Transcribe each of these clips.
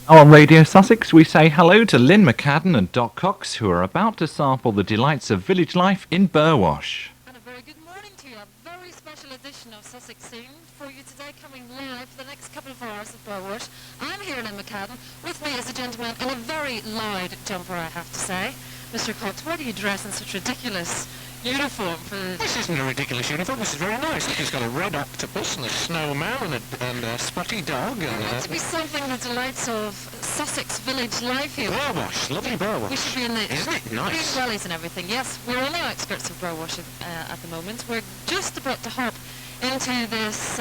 On Radio Sussex, we say hello to Lynn McCadden and Doc Cox, who are about to sample the delights of village life in Burwash. And a very good morning to you. A very special edition of Sussex Scene for you today, coming live for the next couple of hours of Burwash. I'm here, Lynn McCadden. With me is a gentleman in a very loud jumper, I have to say. Mr. Cox, why do you dress in such ridiculous uniform for... This isn't a ridiculous uniform, this is very nice. Look, it's got a red octopus and a snowman and a spotty dog and... to be something the delights of Sussex village life here. Burwash, lovely Burwash. We should be in the... Isn't it nice? green wellies and everything. Yes, we're on the outskirts of Burwash at the moment. We're just about to hop into this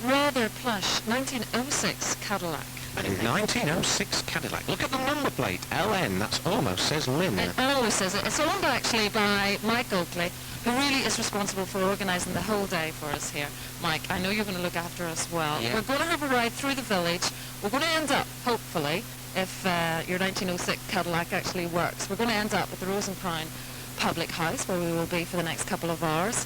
rather plush 1906 Cadillac. A 1906 Cadillac. Look at the number plate, LN. That almost says Lynn. It almost says it. It's owned actually by Mike Oakley, who really is responsible for organising the whole day for us here. Mike, I know you're going to look after us well. Yeah. We're going to have a ride through the village. We're going to end up, hopefully, if your 1906 Cadillac actually works, we're going to end up at the Rose and Crown Public House, where we will be for the next couple of hours.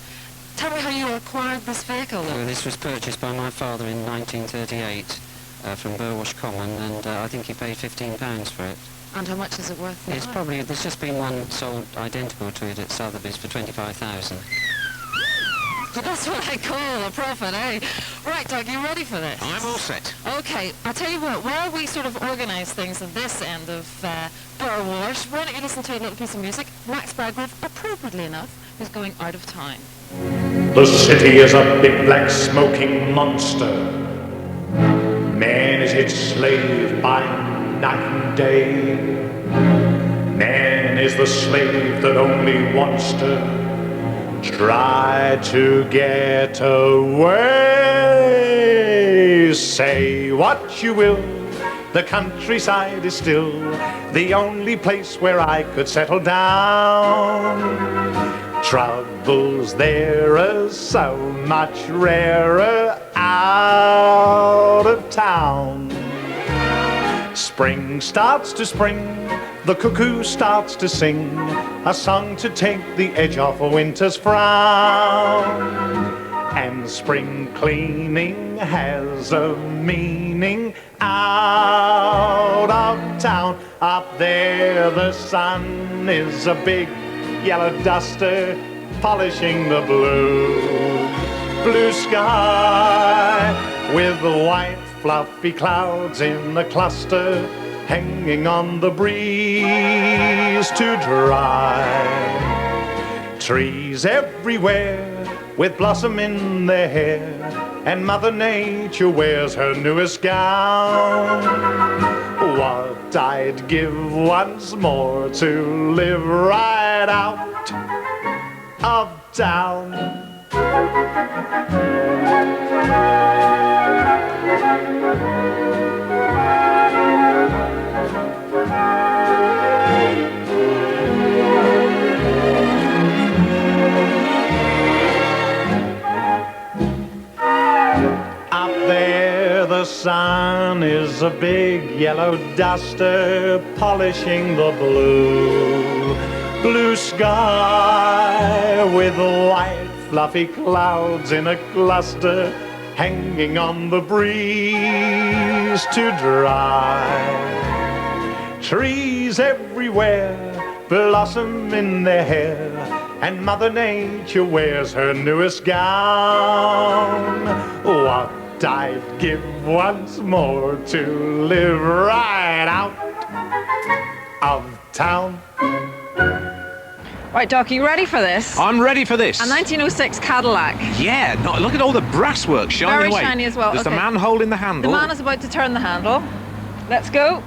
Tell me how you acquired this vehicle. Well, this was purchased by my father in 1938 from Burwash Common, and I think he paid £15 for it. And how much is it worth now? It's probably, there's just been one sold identical to it at Sotheby's for £25,000. That's what I call a profit, eh? Right, Doug, you ready for this? I'm all set. Okay, I'll tell you what, while we sort of organise things at this end of Burwash, why don't you listen to a little piece of music? Max Bradgrove, appropriately enough, is going out of time. The city is a big black smoking monster. Man is its slave by night and day. Man is the slave that only wants to try to get away. Say what you will, the countryside is still the only place where I could settle down. Troubles there are so much rarer out of town. Spring starts to spring, the cuckoo starts to sing a song to take the edge off a winter's frown. And spring cleaning has a meaning out of town. Up there the sun is a big yellow duster polishing the blue sky, with the white fluffy clouds in a cluster hanging on the breeze to dry. Trees everywhere with blossom in their hair, and Mother Nature wears her newest gown. What I'd give once more to live right out of town. Up there the sun is a big yellow duster polishing the blue sky, with white fluffy clouds in a cluster hanging on the breeze to dry. Trees everywhere blossom in their hair, and Mother Nature wears her newest gown. What I'd give once more to live right out of town. Right, Doc, are you ready for this? I'm ready for this. A 1906 Cadillac. Yeah, look at all the brasswork shining Very away. shiny as well. There's the Okay. man holding the handle. The man is about to turn the handle. Let's go.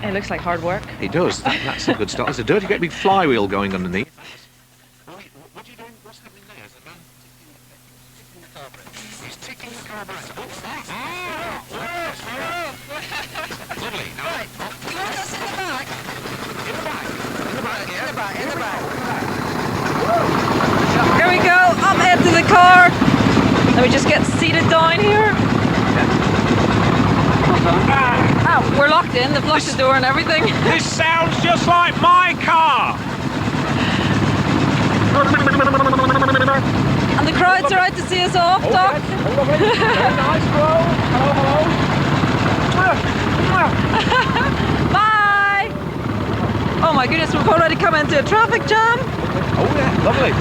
It looks like hard work. He does. That's a good start. There's a dirty great big flywheel going underneath. What are you doing? What's happening there? Is the man ticking the carburetor? He's ticking the carburetor. Lovely. Now, Right. You want us in the back? in the back. In the back, yeah. In the back. Here we go. Up into the car. Let me just get seated down here. Oh, we're locked in. They've locked the door and everything. This sounds just like my car. And the crowds are out to see us off, Doc. Very nice, hello. goodness, we've already come into a traffic jam. Oh yeah, lovely.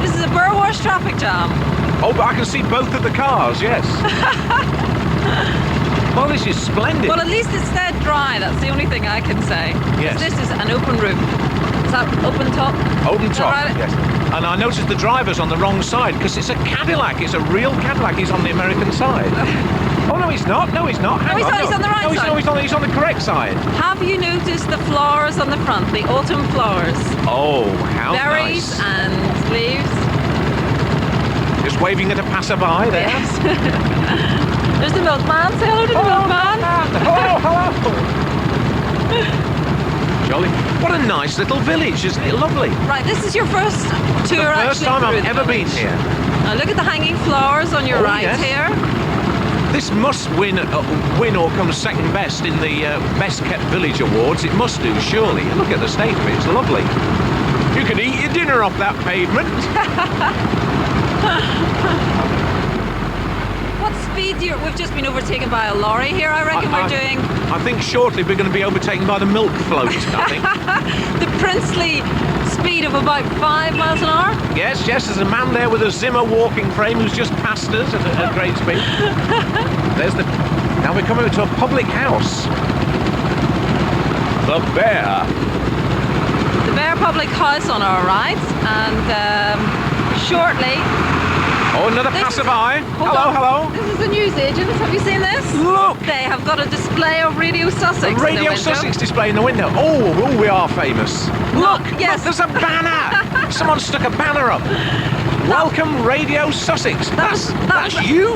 This is a Burwash traffic jam. Oh, but I can see both of the cars, yes. Well, this is splendid. Well, at least it's dead dry. That's the only thing I can say. Yes. This is an open roof. Is that open top? Open Is that top, right? yes. And I noticed the driver's on the wrong side because it's a Cadillac. It's a real Cadillac. He's on the American side. Oh, no, he's not. No, he's not. Hang he's on, not. He's on the right no, side. He's on the correct side. Have you noticed the flowers on the front, the autumn flowers? Oh, how Berries nice. and leaves. Just waving at a passerby there. Yes. There's the milkman. Say hello to the milkman. Hello. Jolly. What a nice little village, isn't it? Lovely. Right, this is your first tour. The first time I've ever been here. Now look at the hanging flowers on your Oh, right yes. here. This must win or come second best in the Best Kept Village Awards. It must do, surely. Look at the state of it. It's lovely. You could eat your dinner off that pavement. What speed we've just been overtaken by a lorry here. I reckon we're doing I think shortly we're going to be overtaken by the milk float, I think. the princely speed of about 5 miles an hour. Yes, there's a man there with a Zimmer walking frame who's just passed us at great speed. Now we're coming to a public house. The Bear. The Bear Public House on our right, and shortly... Oh, another passerby. Hello. This is the newsagents. Have you seen this? Look. They have got a display of Radio Sussex. A in the Radio window. Sussex display in the window. Oh, we are famous. Look, yes. there's a banner. Someone stuck a banner up. Welcome Radio Sussex. That's you.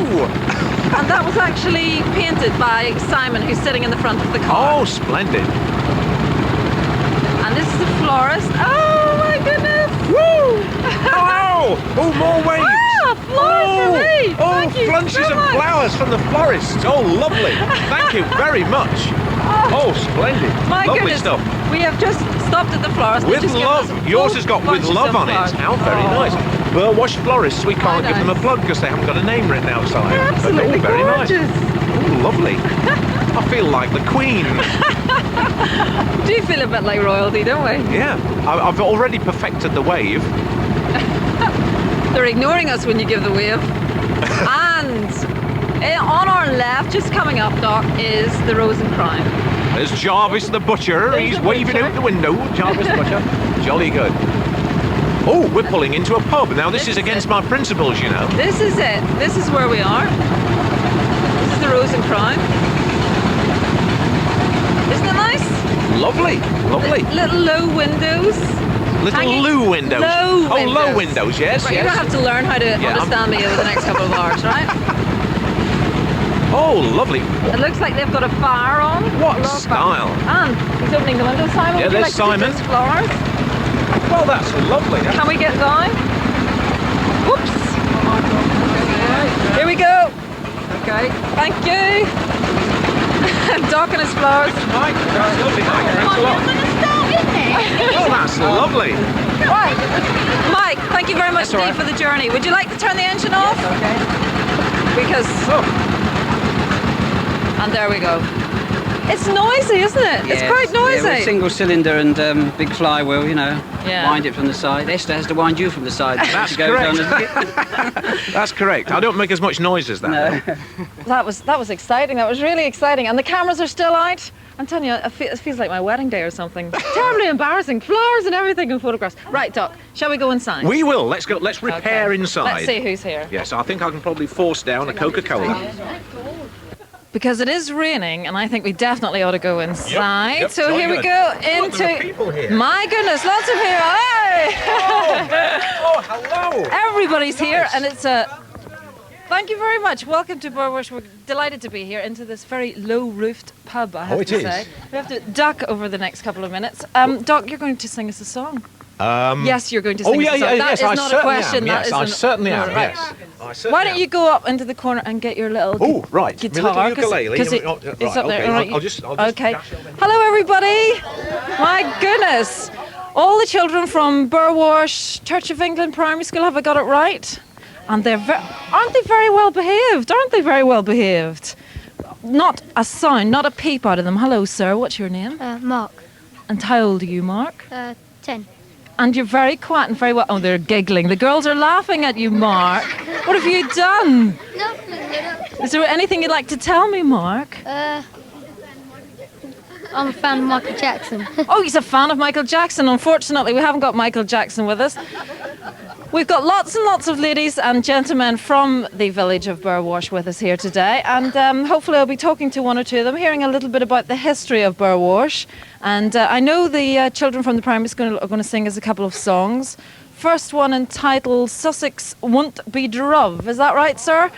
And that was actually painted by Simon, who's sitting in the front of the car. Oh, splendid. And this is the florist. Oh my goodness! Woo! Hello! Oh, more waves. Ah, flowers for me! Oh, Thank you bunches so of much. flowers from the florists. Oh, lovely. Thank you very much. Oh, splendid. My lovely goodness. stuff. We have just stopped at the florist. With They've just given love. us Yours both has got with bunches love of on it. flowers. How very Oh. nice. Burwash florists. We can't Very give them a nice. plug because they haven't got a name written outside. They're But, absolutely very gorgeous. nice. Oh, lovely. I feel like the Queen. We do feel a bit like royalty, don't we? Yeah. I've already perfected the wave. They're ignoring us when you give the wave. And on our left, just coming up, Doc, is the Rose and Crown. There's Jarvis the butcher. There's He's the waving butcher. out the window. Jarvis the butcher. Jolly good. Oh, we're pulling into a pub. Now, this is against my principles, you know. This is it. This is where we are. This is the Rose and Crown. Isn't it nice? Lovely. Little low windows. Little Hanging- loo windows. Low Oh, low windows. windows, yes, Right, you're yes. going to have to learn how to understand me over the next couple of hours, right? Oh, lovely. It looks like they've got a fire on. What A lot of style. fire. And he's opening the window. Simon, Yeah, would you there's like to Simon. see those flowers? Well, that's lovely. Can we get down? Whoops. Here we go. Okay. Thank you. Doc and his flowers. Mike, that's lovely, Mike. Thanks a lot. Oh, that's lovely. Right. Mike, thank you very much That's all indeed right. for the journey. Would you like to turn the engine off? Okay. Because... And there we go. It's noisy, isn't it? It's quite noisy. Yeah, with single cylinder and big flywheel, you know. Yeah. Wind it from the side. Esther has to wind you from the side. That's to go down correct. That's correct. I don't make as much noise as that. No. That was exciting. That was really exciting. And the cameras are still out. I'm telling you, it feels like my wedding day or something. Terribly embarrassing. Flowers and everything in photographs. Right, Doc, shall we go inside? We will. Let's go. Let's repair Okay. inside. Let's see who's here. Yes, I think I can probably force down a Coca-Cola. Because it is raining, and I think we definitely ought to go inside. yep, so jolly here we good. go Look, there are into. people here. My goodness, lots of people. Hey! Oh, hello. Everybody's here, Nice. and it's a. Thank you very much. Welcome to Burwash. We're delighted to be here into this very low-roofed pub, I have it to is. say. We have to duck over the next couple of minutes. Doc, you're going to sing us a song. Yes, you're going to sing us a song. That is I not a certainly question. am. That Yes, is I an- certainly am. Right. Yes, I certainly Why don't am. you go up into the corner and get your little Oh, right. My guitar? little ukulele. Because Oh, it's right, up there. okay. All right. I'll just okay. dash it over. Hello, everybody. My goodness. All the children from Burwash Church of England Primary School, have I got it right? And aren't they very well behaved? Aren't they very well behaved? Not a sound, not a peep out of them. Hello, sir. What's your name? Mark. And how old are you, Mark? 10. And you're very quiet and very well. Oh, they're giggling. The girls are laughing at you, Mark. What have you done? No. Is there anything you'd like to tell me, Mark? I'm a fan of Michael Jackson. Oh, he's a fan of Michael Jackson. Unfortunately, we haven't got Michael Jackson with us. We've got lots and lots of ladies and gentlemen from the village of Burwash with us here today, and hopefully I'll be talking to one or two of them, hearing a little bit about the history of Burwash. And I know the children from the primary school are going to sing us a couple of songs. First one entitled Sussex Won't Be Druv. Is that right, sir?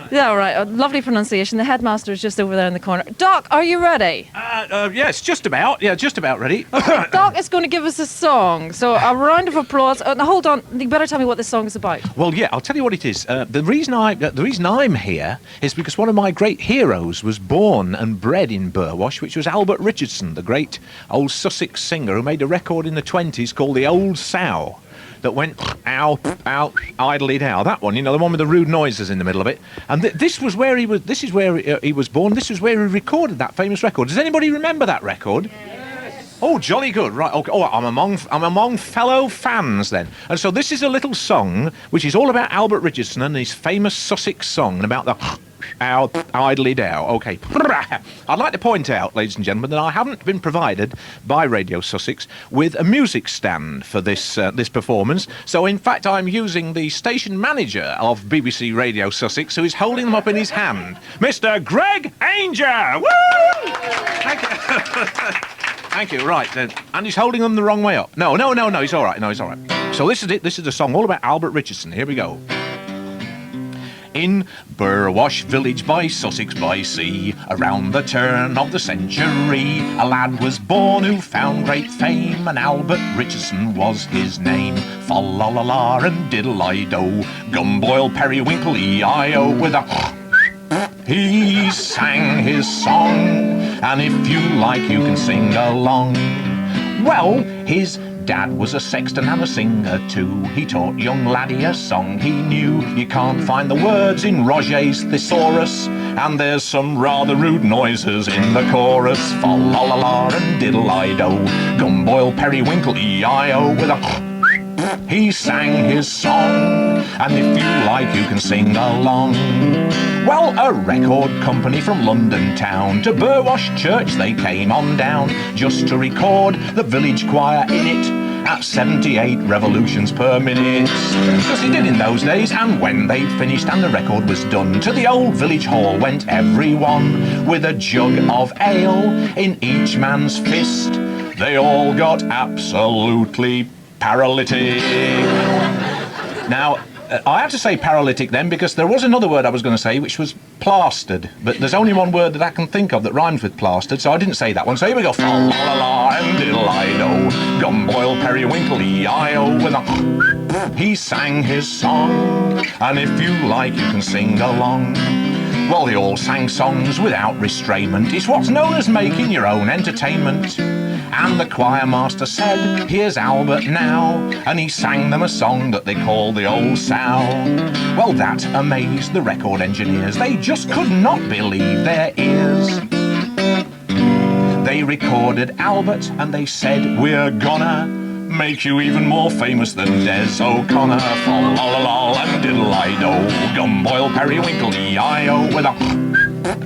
Yeah, right. Lovely pronunciation. The headmaster is just over there in the corner. Doc, are you ready? Yes, just about. Yeah, just about ready. Doc is going to give us a song. So a round of applause. Now, hold on. You better tell me what this song is about. Well, yeah, I'll tell you what it is. The reason I'm here is because one of my great heroes was born and bred in Burwash, which was Albert Richardson, the great old Sussex singer who made a record in the 20s called The Old Sow. That went ow, ow, idly dow. That one, you know, the one with the rude noises in the middle of it. And this was where he was. This is where he was born. This is where he recorded that famous record. Does anybody remember that record? Yes. Oh, jolly good. Right. Okay. Oh, I'm among fellow fans then. And so this is a little song which is all about Albert Richardson and his famous Sussex song and about the ow, idly dow. Okay. I'd like to point out, ladies and gentlemen, that I haven't been provided by Radio Sussex with a music stand for this performance. So, in fact, I'm using the station manager of BBC Radio Sussex, who is holding them up in his hand, Mr. Greg Ainger. Woo! Thank you. Thank you. Right, and he's holding them the wrong way up. No. He's all right. No, he's all right. So this is it. This is a song all about Albert Richardson. Here we go. In Burwash village by Sussex by sea, around the turn of the century, a lad was born who found great fame, and Albert Richardson was his name. Fa-la-la-la and diddle-I-do, gumboil, periwinkle, E-I-O, with a he sang his song, and if you like you can sing along. Well, his dad was a sexton and a singer too. He taught young laddie a song he knew. You can't find the words in Roget's thesaurus, and there's some rather rude noises in the chorus. Fa-la-la-la and diddle-I-do, gumboil, periwinkle, E-I-O, with a he sang his song, and if you like you can sing along. Well, a record company from London town to Burwash church they came on down, just to record the village choir in it at 78 revolutions per minute. Because they did in those days, and when they'd finished and the record was done, to the old village hall went everyone, with a jug of ale in each man's fist. They all got absolutely paralytic. Now, I have to say paralytic then, because there was another word I was going to say, which was plastered. But there's only one word that I can think of that rhymes with plastered, so I didn't say that one. So here we go. Fa-la-la-la and diddle-I-do, gumboil, periwinkle, E-I-O, with a he sang his song, and if you like you can sing along. Well, they all sang songs without restrainment. It's what's known as making your own entertainment. And the choir master said, here's Albert now, and he sang them a song that they called The Old Sow. Well, that amazed the record engineers. They just could not believe their ears. They recorded Albert and they said, we're gonna make you even more famous than Des O'Connor. Fa-la-la-la and diddle-I-do, gumboil, periwinkle, E-I-O, with a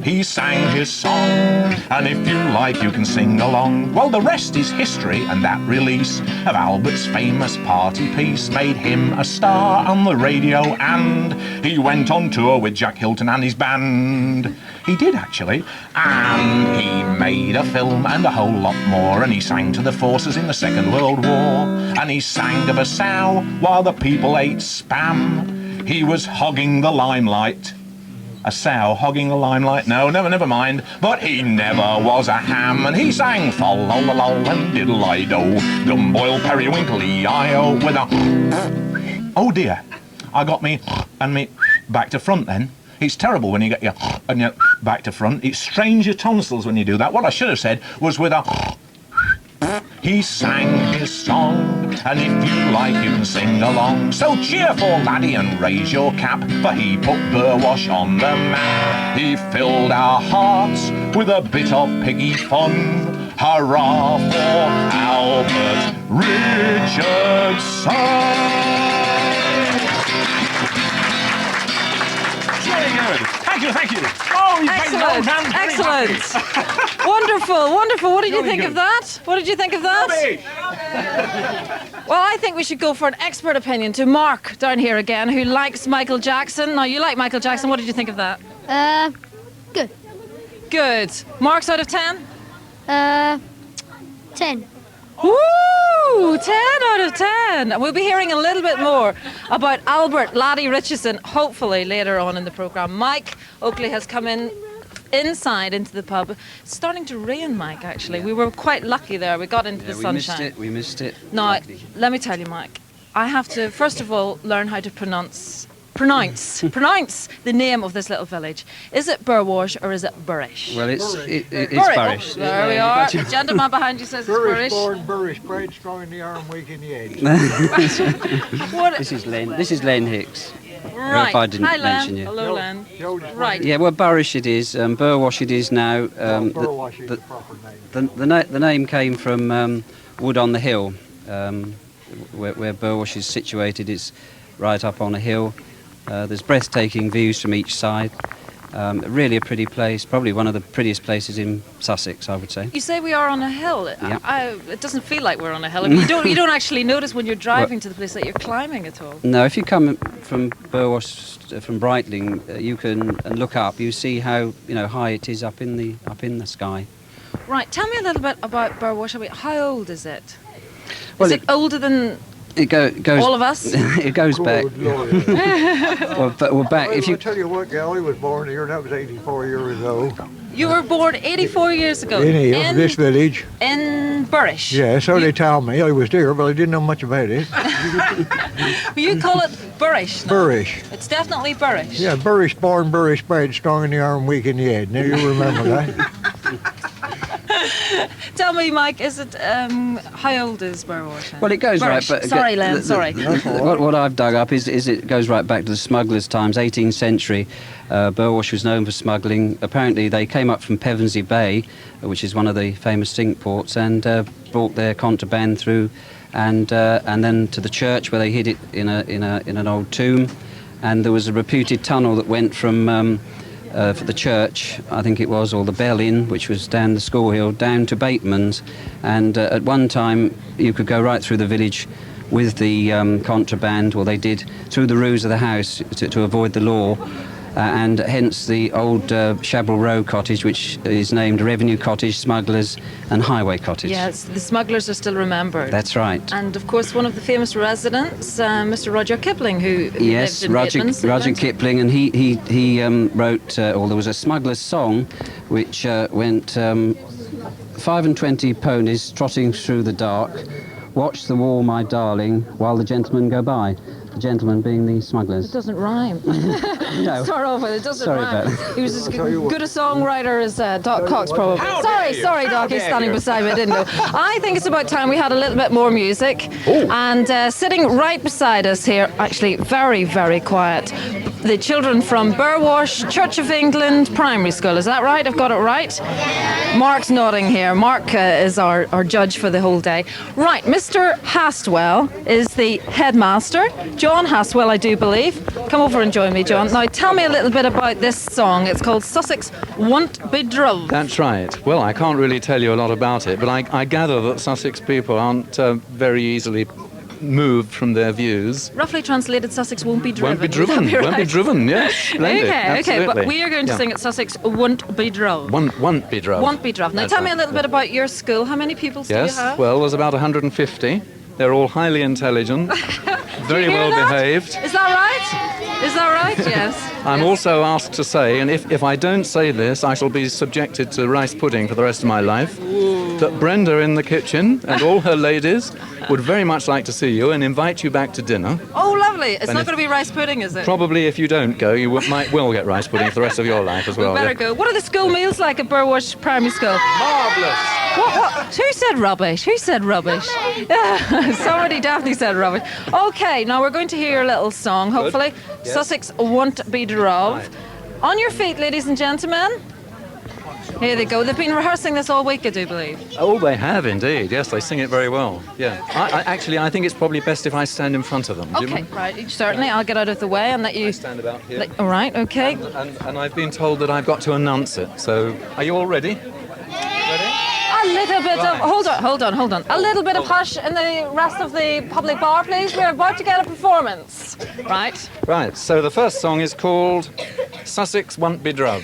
he sang his song, and if you like you can sing along. Well, the rest is history, and that release of Albert's famous party piece made him a star on the radio, and he went on tour with Jack Hilton and his band. He did, actually. And he made a film and a whole lot more, and he sang to the forces in the Second World War, and he sang of a sow while the people ate spam. He was hogging the limelight. A sow hogging the limelight? No, never mind. But he never was a ham, and he sang fa-la-la-la and diddle-I-do, gumboil, periwinkle, E-I-O, with a oh dear, I got me and me back to front then. It's terrible when you get your and your back to front. It strains your tonsils when you do that. What I should have said was with a he sang his song, and if you like you can sing along. So cheer for laddie and raise your cap, for he put Burwash on the map. He filled our hearts with a bit of piggy fun, Hurrah for Albert Richardson! Very good. Thank you. Oh, you played the old hand very Excellent. happy. Wonderful. What did you Jolly think good. of that? What did you think of that? Well, I think we should go for an expert opinion to Mark down here again, who likes Michael Jackson. Now, you like Michael Jackson. What did you think of that? Good. Good. Marks out of 10? 10. Woo! 10 out of 10. And we'll be hearing a little bit more about Albert Laddie Richardson, hopefully later on in the programme. Mike Oakley has come inside into the pub. It's starting to rain, Mike, actually. We were quite lucky there. We got into the sunshine. We missed it. Now, let me tell you, Mike, I have to, first of all, learn how to pronounce the name of this little village. Is it Burwash or is it Burwash? Well, it's Burwash. Burwash. Oh, there we are. The gentleman behind you says it's Burrish Burwash. born, Burrish bred, strong in the arm, weak in the head. What? This is Len Hicks. Right. If I didn't Hi, Len. mention you. Hello, Len. Jodie's Right. Yeah, well, Burwash it is. Burwash it is now. Burwash is the proper name. The name came from Wood on the Hill, where Burwash is situated. It's right up on a hill. There's breathtaking views from each side. Really a pretty place, probably one of the prettiest places in Sussex, I would say. You say we are on a hill. Yeah. It doesn't feel like we're on a hill. You don't actually notice when you're driving to the place that you're climbing at all. No, if you come from Burwash, from Brightling, you can look up. You see how high it is up in the sky. Right. Tell me a little bit about Burwash. How old is it? Well, is it older than It goes. all of us? It goes back. Good Lord. Well, back. If you I'll tell you what, Gally was born here, and that was 84 years ago. You were born 84 years ago. In here, this village. In Burwash. Yeah, so they tell me. I was there, but I didn't know much about it. You call it Burwash. No? Burrish. It's definitely Burwash. Yeah, Burrish born, Burrish bred, strong in the arm, weak in the head. Now you remember that. Tell me, Mike, is it how old is Burwash? Well, it goes Burwash. right back. Sorry, Len. Sorry. What I've dug up is it goes right back to the smugglers' times, 18th century. Burwash was known for smuggling. Apparently, they came up from Pevensey Bay, which is one of the famous stink ports, and brought their contraband through, and then to the church where they hid it in an old tomb. And there was a reputed tunnel that went from for the church, I think it was, or the Bell Inn, which was down the School Hill, down to Bateman's. And at one time, you could go right through the village with the contraband, or they did, through the roofs of the house to avoid the law. And hence the old Shabble Row cottage, which is named Revenue Cottage, Smugglers and Highway Cottage. Yes, the smugglers are still remembered. That's right. And of course, one of the famous residents, Mr. Roger Kipling, who Yes, lived in Roger Bateman's. Kipling, and he wrote, or there was a smuggler's song which went 5 and 20 ponies trotting through the dark. Watch the wall, my darling, while the gentlemen go by. The gentlemen being the smugglers. It doesn't rhyme. No. Start off with it doesn't Sorry rhyme. about that. He was as good a songwriter as Doc Cox, probably. Sorry, Doc. He's standing beside me. I didn't know. I think it's about time we had a little bit more music. And sitting right beside us here, actually very, very quiet, the children from Burwash Church of England Primary School. Is that right? I've got it right? Mark's nodding here. Mark is our judge for the whole day. Right, Mr. Hastwell is the headmaster. John Hastwell, I do believe. Come over and join me, John. Now, tell me a little bit about this song. It's called Sussex Won't Be Druv. That's right. Well, I can't really tell you a lot about it, but I gather that Sussex people aren't very easily moved from their views. Roughly translated, Sussex won't be driven. Won't be driven. Won't be driven. Yes, splendid. Okay, but we are going to sing it. Sussex won't be druv. Won't be druv. Won't be druv. Now, That's tell me a right. little bit about your school. How many pupils do you Yes. have? Well, there's about 150. They're all highly intelligent, very hear well that? behaved. Is that right? Is that right? Yes. I'm Yes. also asked to say, and if I don't say this, I shall be subjected to rice pudding for the rest of my life, that Brenda in the kitchen and all her ladies would very much like to see you and invite you back to dinner. Oh, lovely. It's And not if- going to be rice pudding, is it? Probably if you don't go, you might well get rice pudding for the rest of your life as We well. better yeah. go. What are the school meals like at Burwash Primary School? Marvellous! What? Who said rubbish? Who said rubbish? Somebody definitely said rubbish. Okay, now we're going to hear a little song, hopefully. Yes. Sussex Won't Be Druv. Right. On your feet, ladies and gentlemen. Here they go. They've been rehearsing this all week, I do believe. Oh, they have indeed. Yes, they sing it very well. Yeah. I think it's probably best if I stand in front of them. Do you Okay, mind? right. Certainly, I'll get out of the way and let you... I stand about here. All right, okay. And I've been told that I've got to announce it. So, are you all ready? A little bit of... Hold on. A little bit of hush in the rest of the public bar, please. We're about to get a performance. Right. Right, so the first song is called Sussex Won't Be Druv.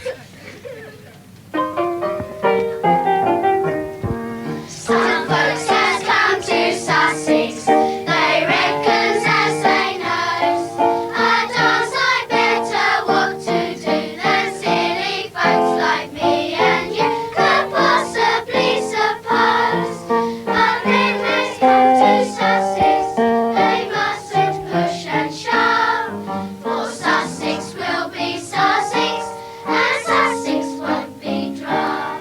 Some folks has come to Sussex. They reckons as they knows. I don't know better what to do than silly folks like me and you could possibly suppose. But then they come to Sussex. They mustn't push and shove. For Sussex will be Sussex, and Sussex won't be dry.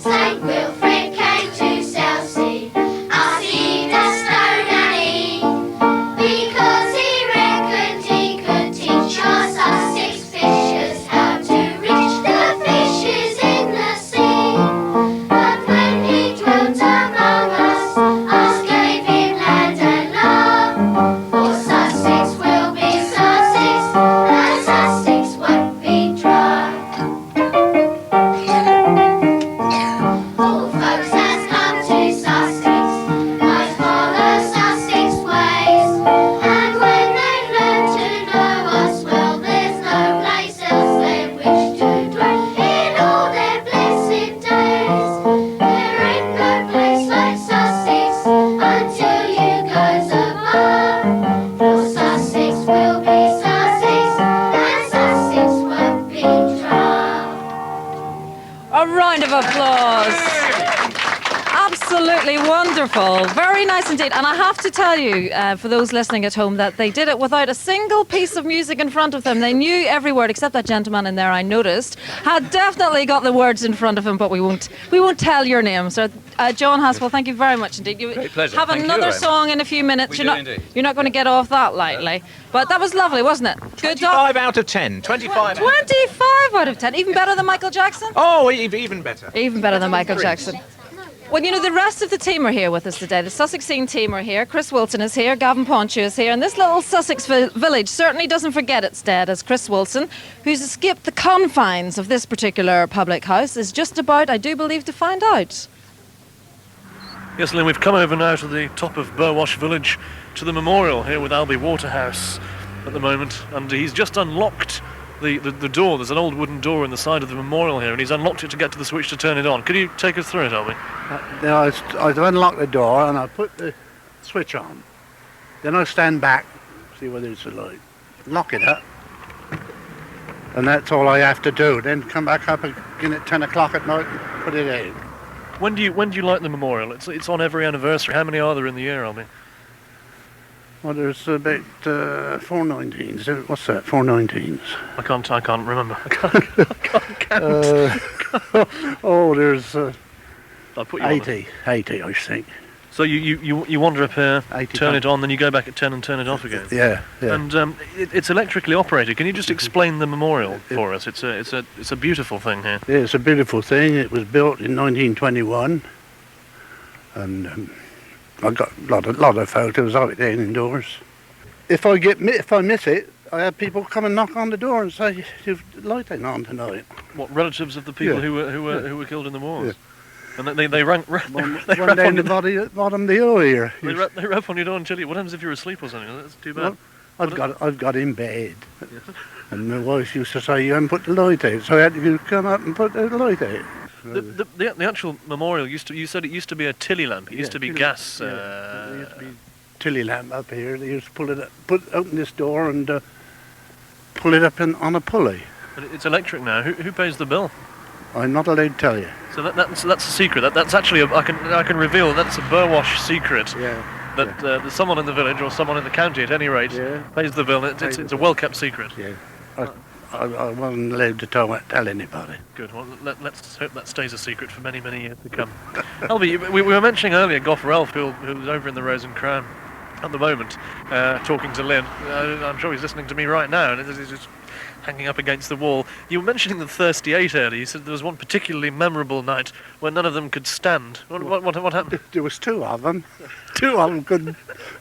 St. Wilfrid came to Chelsea, asked Eda Stone and Eve, because he reckoned he could teach us Sussex fishers how to reach the fishes in the sea. But when he dwelt among us gave him land and love, for Sussex will be Sussex, and Sussex won't be dry. All folks has come to Sussex, might follow Sussex ways, and when they've learned to know us well, there's no place else they wish to dwell in all their blessed days. There ain't no place like Sussex until you goes above, for Sussex will be Sussex, and Sussex won't be dry. A round of applause. Absolutely wonderful. Very nice indeed. And I have to tell you, for those listening at home, that they did it without a single piece of music in front of them. They knew every word, except that gentleman in there I noticed had definitely got the words in front of him, but we won't tell your name. So, John Haspel, thank you very much indeed. You Great pleasure. have Thank you another very song in a few minutes. We do indeed. You're not going to get off that lightly. But that was lovely, wasn't it? Good 25 out of 10. 25. 25 out of 10. Even better than Michael Jackson? Oh, even better. Even better than Michael Jackson. Well, you know, the rest of the team are here with us today. The Sussex Scene team are here. Chris Wilson is here. Gavin Ponchu is here. And this little Sussex village certainly doesn't forget its dead, as Chris Wilson, who's escaped the confines of this particular public house, is just about, I do believe, to find out. Yes, Lynn, we've come over now to the top of Burwash village to the memorial here with Albie Waterhouse at the moment. And he's just unlocked the door. There's an old wooden door in the side of the memorial here, and he's unlocked it to get to the switch to turn it on. Could you take us through it, Albie? I unlock the door and I put the switch on. Then I stand back, see whether it's a light. Lock it up. And that's all I have to do. Then come back up again at 10 o'clock at night and put it in. When do you light the memorial? It's on every anniversary. How many are there in the year, Albie? Well, there's about 419s. What's that? 419s. I can't remember. I can't count. There's I'll put you on 80, I think. So you wander up here, 80 turn it on, then you go back at 10 and turn it off again. Yeah. And it's electrically operated. Can you just explain the memorial for us? It's a beautiful thing here. Yeah, it's a beautiful thing. It was built in 1921, and I got a lot of photos of it there indoors. If I miss it, I have people come and knock on the door and say, "You've light ain't on tonight." What, relatives of the people who were killed in the wars? Yeah. And they rang One down the bottom of the hill here. They rap on your door and tell you. What happens if you're asleep or something? That's too bad. Well, I've got in bed, and my wife used to say, "You haven't put the light out," so I had to come up and put the light out. The actual memorial you said it used to be a tilly lamp. It used to be gas. There used to be tilly lamp up here. They used to pull it up, open this door and pull it up on a pulley. But it's electric now. Who pays the bill? I'm not allowed to tell you. So that's a secret. That's actually I can reveal that's a Burwash secret. Yeah. That someone in the village or someone in the county, at any rate, pays the bill. It's a well-kept secret. Yeah. I wasn't allowed to tell anybody. Good. Well, let's hope that stays a secret for many, many years to come. Albie, we were mentioning earlier Gough Ralph, who's over in the Rose and Crown at the moment, talking to Lynn. I'm sure he's listening to me right now. And hanging up against the wall. You were mentioning the Thirsty Eight earlier. You said there was one particularly memorable night where none of them could stand. What happened? There was two of them. Two of them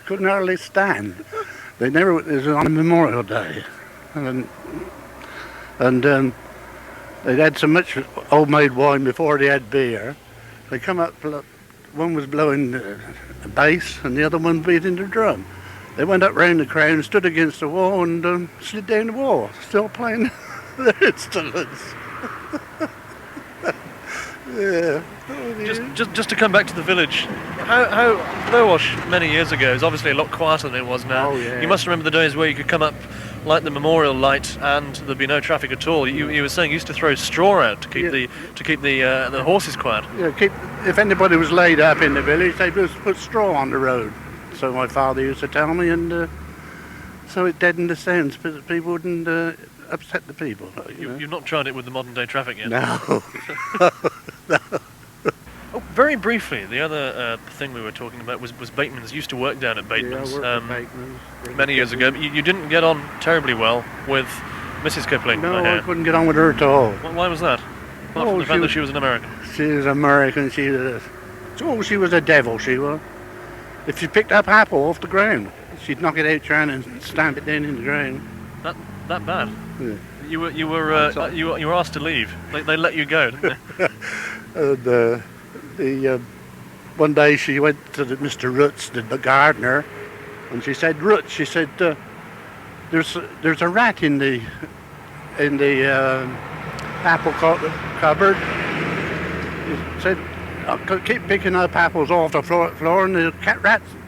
couldn't hardly stand. It was on a Memorial Day. And they'd had so much homemade wine before they had beer. They come up, one was blowing a bass and the other one beating the drum. They went up round the crowd and stood against the wall and slid down the wall, still playing their instruments. Yeah. Just to come back to the village, how Burwash many years ago is obviously a lot quieter than it was now. Oh, yeah. You must remember the days where you could come up, light the memorial light, and there'd be no traffic at all. You were saying you used to throw straw out to keep the horses quiet. Yeah, if anybody was laid up in the village, they just put straw on the road. So my father used to tell me, and so it deadened the sounds, but people wouldn't upset the people. You've not tried it with the modern day traffic yet? No. No. Oh, very briefly, the other thing we were talking about was Bateman's. You used to work down at Bateman's, Yeah, I worked at Bateman's many years ago. But you didn't get on terribly well with Mrs. Kipling. No, I couldn't get on with her at all. Why was that? Apart from the fact that she was an American. She was American. She was a devil. She was. If she picked up apple off the ground, she'd knock it out trying and stamp it down in the ground. That bad? Yeah. You were asked to leave. They let you go, didn't they? And one day she went to Mr. Roots, the gardener, and she said, "Roots," she said, "there's a rat in the apple cupboard." He said, "I'll keep picking up apples off the floor, and the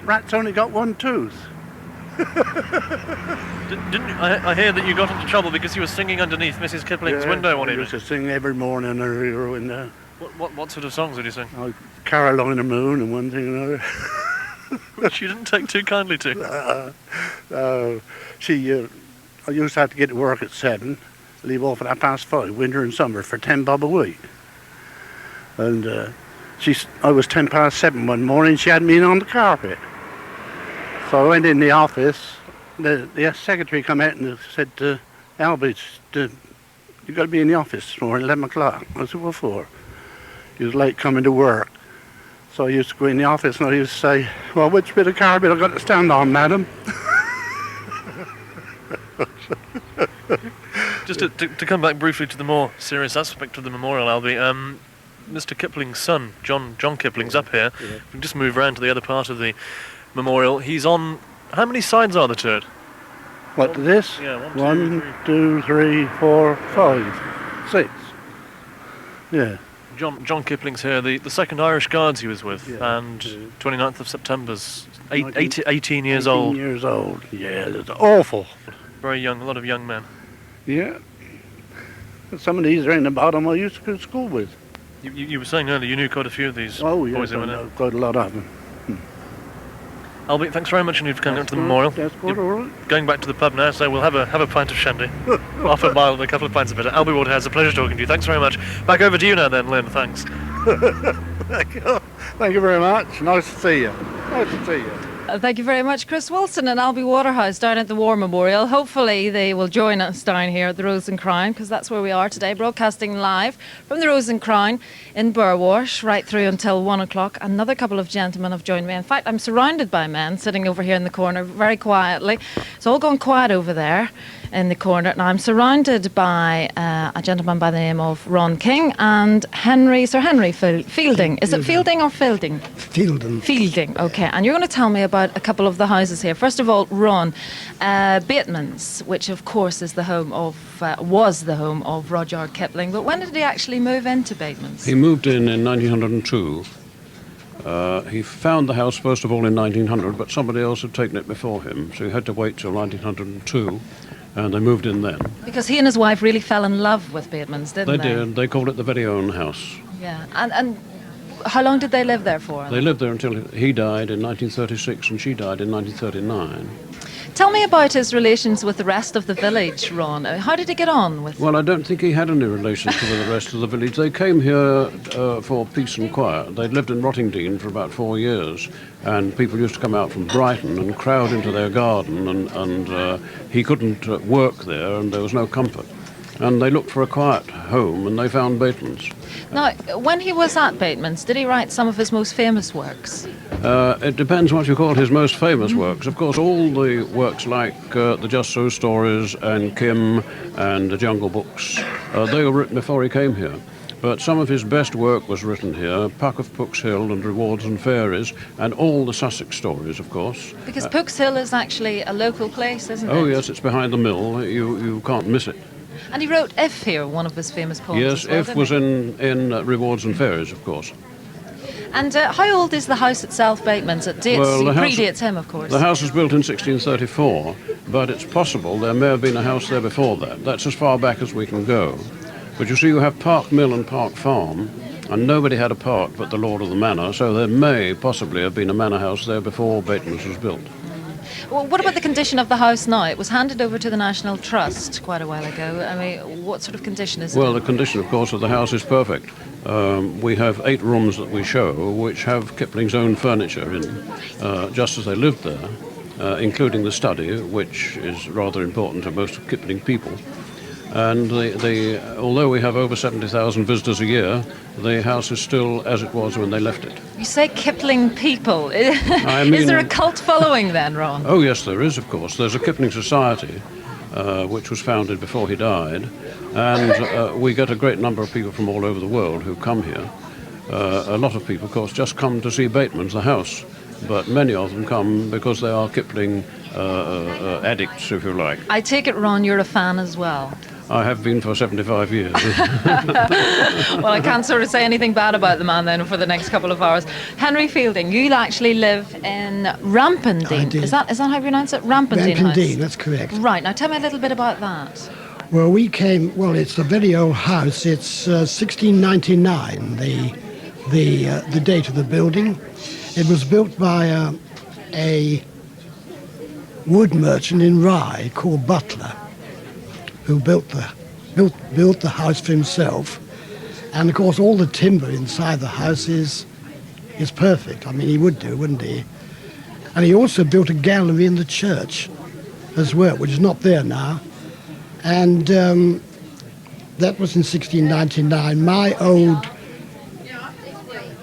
rat's only got one tooth." I hear that you got into trouble because you were singing underneath Mrs. Kipling's window one evening. I used to sing every morning under her window. What sort of songs did you sing? Oh, Carolina Moon and one thing and another. Which you didn't take too kindly to. I used to have to get to work at 7, leave off at 5:30, winter and summer, for 10 bob a week. And I was 7:10 one morning, she had me in on the carpet. So I went in the office, the secretary come out and said, "Albie, you've got to be in the office this morning, 11 o'clock. I said, "What for?" He was late coming to work. So I used to go in the office and I used to say, "Well, which bit of carpet I've got to stand on, madam?" Just to come back briefly to the more serious aspect of the memorial, Albie, Mr. Kipling's son, John Kipling's up here. Yeah. We can just move round to the other part of the memorial. He's on... How many sides are there to it? What, to this? Yeah, 1, 2, 3, 4, 5, 6. Yeah. John Kipling's here, the second Irish Guards he was with, and 29th of September's 18 years old. 18 years old, yeah, that's awful. Very young, a lot of young men. Yeah. Some of these are in the bottom I used to go to school with. You were saying earlier you knew quite a few of these boys who I were there. know quite a lot of them. Albie, thanks very much indeed for coming up to the memorial. That's good, all right. Going back to the pub now, so we'll have a pint of shandy. Half a mile and a couple of pints of bitter. Albie Waterhouse, a pleasure talking to you. Thanks very much. Back over to you now then, Lynn. Thanks. Thank you very much. Nice to see you. Nice to see you. Thank you very much, Chris Wilson and Albie Waterhouse down at the War Memorial. Hopefully they will join us down here at the Rose and Crown, because that's where we are today, broadcasting live from the Rose and Crown in Burwash right through until 1 o'clock. Another couple of gentlemen have joined me. In fact, I'm surrounded by men sitting over here in the corner very quietly. It's all gone quiet over there in the corner. Now I'm surrounded by a gentleman by the name of Ron King and Sir Henry Fielding. Is it Fielding or Fielding? Fielding. Fielding, okay. And you're going to tell me about a couple of the houses here. First of all, Ron, Bateman's, which of course is the home of, was the home of Rudyard Kipling. But when did he actually move into Bateman's? He moved in 1902. He found the house first of all in 1900, but somebody else had taken it before him, so he had to wait till 1902. And they moved in then. Because he and his wife really fell in love with Bateman's, didn't they? They did. They called it the very own house. Yeah. And how long did they live there for? They lived there until he died in 1936 and she died in 1939. Tell me about his relations with the rest of the village, Ron. How did he get on with... Well, I don't think he had any relations with the rest of the village. They came here for peace and quiet. They'd lived in Rottingdean for about 4 years, and people used to come out from Brighton and crowd into their garden, and he couldn't work there, and there was no comfort. And they looked for a quiet home, and they found Bateman's. Now, when he was at Bateman's, did he write some of his most famous works? It depends what you call his most famous works. Of course, all the works like the Just So stories and Kim and the Jungle Books, they were written before he came here. But some of his best work was written here, Puck of Pook's Hill and Rewards and Fairies, and all the Sussex stories, of course. Because Pook's Hill is actually a local place, isn't it? Oh, yes, it's behind the mill. You can't miss it. And he wrote If here, one of his famous poems. Yes, as well, If was in Rewards and Fairies, of course. And how old is the house itself, Bateman's? It dates, predates him, of course. The house was built in 1634, but it's possible there may have been a house there before that. That's as far back as we can go. But you see, you have Park Mill and Park Farm, and nobody had a park but the lord of the manor, so there may possibly have been a manor house there before Bateman's was built. Well, what about the condition of the house now? It was handed over to the National Trust quite a while ago. I mean, what sort of condition is it? Well, the condition, of course, of the house is perfect. We have 8 rooms that we show, which have Kipling's own furniture in, just as they lived there, including the study, which is rather important to most Kipling people. And although we have over 70,000 visitors a year, the house is still as it was when they left it. You say Kipling people. I mean, is there a cult following then, Ron? Oh, yes, there is, of course. There's a Kipling Society, which was founded before he died, and we get a great number of people from all over the world who come here. A lot of people, of course, just come to see Bateman's, the house, but many of them come because they are Kipling addicts, if you like. I take it, Ron, you're a fan as well. I have been for 75 years. Well, I can't sort of say anything bad about the man then for the next couple of hours. Henry Fielding, you actually live in Rampendine. I do. Is that how you pronounce it? Rampendine House? Rampendine, that's correct. Right, now tell me a little bit about that. Well, it's a very old house. It's 1699, the date of the building. It was built by a wood merchant in Rye called Butler, who built the house for himself. And of course all the timber inside the house is perfect. I mean, he would do, wouldn't he? And he also built a gallery in the church as well, which is not there now. And that was in 1699. My old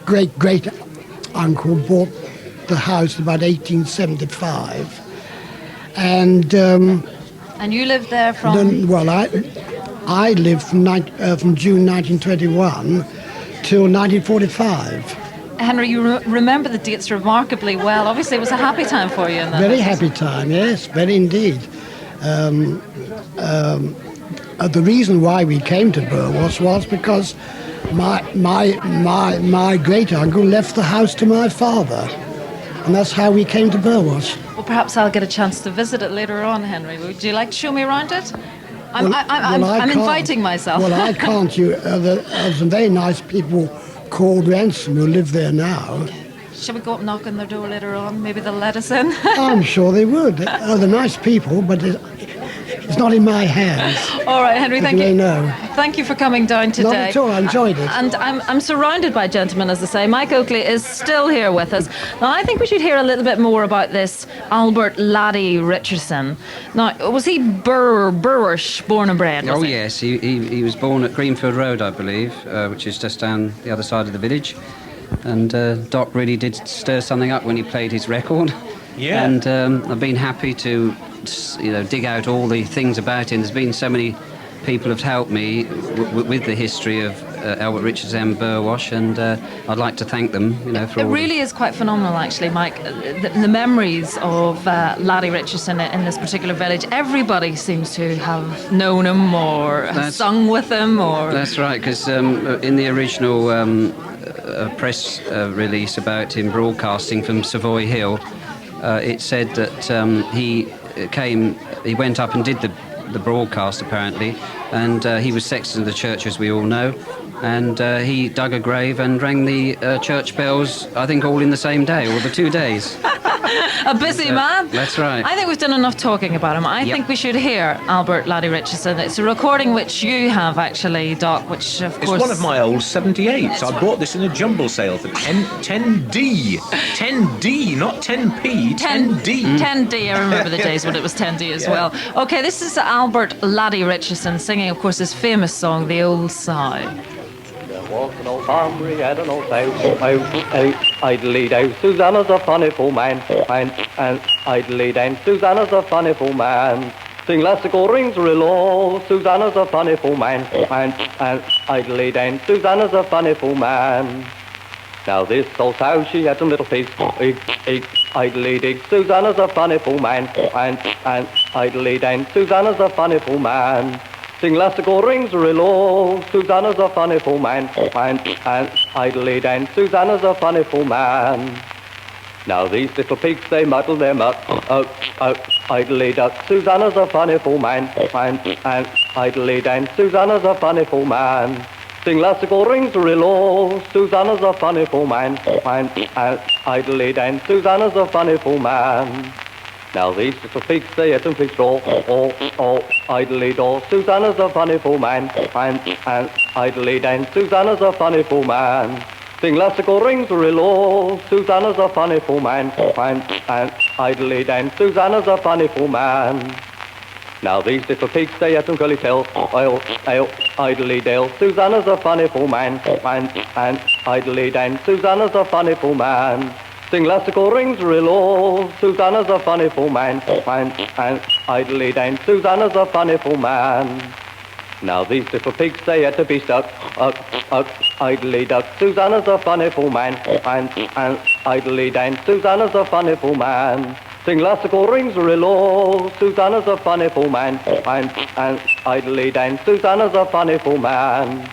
great uncle bought the house in about 1875. And you lived there from? I lived from June 1921 till 1945. Henry, you remember the dates remarkably well. Obviously, it was a happy time for you in that. Very happy time, yes, very indeed. The reason why we came to Burwash was because my great uncle left the house to my father, and that's how we came to Burwash. Well, perhaps I'll get a chance to visit it later on, Henry. Would you like to show me around it? I'm inviting myself. Well, I can't. There's some very nice people called Ransom who live there now. Shall we go up and knock on their door later on? Maybe they'll let us in. I'm sure they would. They're nice people, but it's not in my hands. All right, Henry, thank you. Know. Thank you for coming down today. Not at all, I enjoyed it. And I'm surrounded by gentlemen, as I say. Mike Oakley is still here with us. Now, I think we should hear a little bit more about this Albert Laddie Richardson. Now, was he Burwash born and bred? Oh, yes. He was born at Greenfield Road, I believe, which is just down the other side of the village. And Doc really did stir something up when he played his record. Yeah. And I've been happy to, dig out all the things about him. There's been so many people have helped me with the history of Albert Richardson and Burwash, and I'd like to thank them, for all. It really is quite phenomenal, actually, Mike. The memories of Laddie Richardson in this particular village. Everybody seems to have known him or have sung with him, or. That's right, because in the original press release about him broadcasting from Savoy Hill, it said that he went up and did the broadcast apparently, and he was sexton of the church, as we all know, and he dug a grave and rang the church bells, I think all in the same day, or the 2 days. A busy man. That's right. I think we've done enough talking about him. I think we should hear Albert Laddie Richardson. It's a recording which you have actually, Doc, which of course... It's one of my old 78s. I bought this in a jumble sale for 10D. 10D, not 10p, 10D. 10D, I remember the days when it was 10D as well. Okay, this is Albert Laddie Richardson singing, of course, his famous song, The Old Sow. There was an old farmer, he had an old sow. Idly down, Susanna's a funny fool man. And idly down, Susanna's a funny fool man. Sing classical rings real low, Susanna's a funny fool man. And idly down, Susanna's a funny fool man. Now this old sow, she had some little pigs. Idly dig, Susanna's a funny fool man. And idly down, Susanna's a funny fool man. Sing classical rings real low, Susanna's a funny fool man. And idly down, Susanna's a funny fool man. Now these little pigs, they muddle their muck. Idly duck, Susanna's a funny fool man. And idly down, Susanna's a funny fool man. Sing classical rings real low, Susanna's a funny fool man. And idly down, Susanna's a funny fool man. Now these little pigs, they ate some pig straw. Idly do, Susanna's a funny fool man. And idly down, Susanna's a funny fool man. Sing classical rings real low, Susanna's a funny fool man. And idly down, Susanna's a funny fool man. Now these little pigs, they ate some curly tail. Idly dale, Susanna's a funny fool man. And idly down, Susanna's a funny fool man. Sing classical rings real low, Susanna's a funny fool man. And idly down, Susanna's a funny fool man. Now these little pigs, they had to be stuck. Idly duck, Susanna's a funny fool man. And idly down, Susanna's a funny fool man. Sing classical rings real low, Susanna's a funny fool man. And idly down, Susanna's a funny fool man.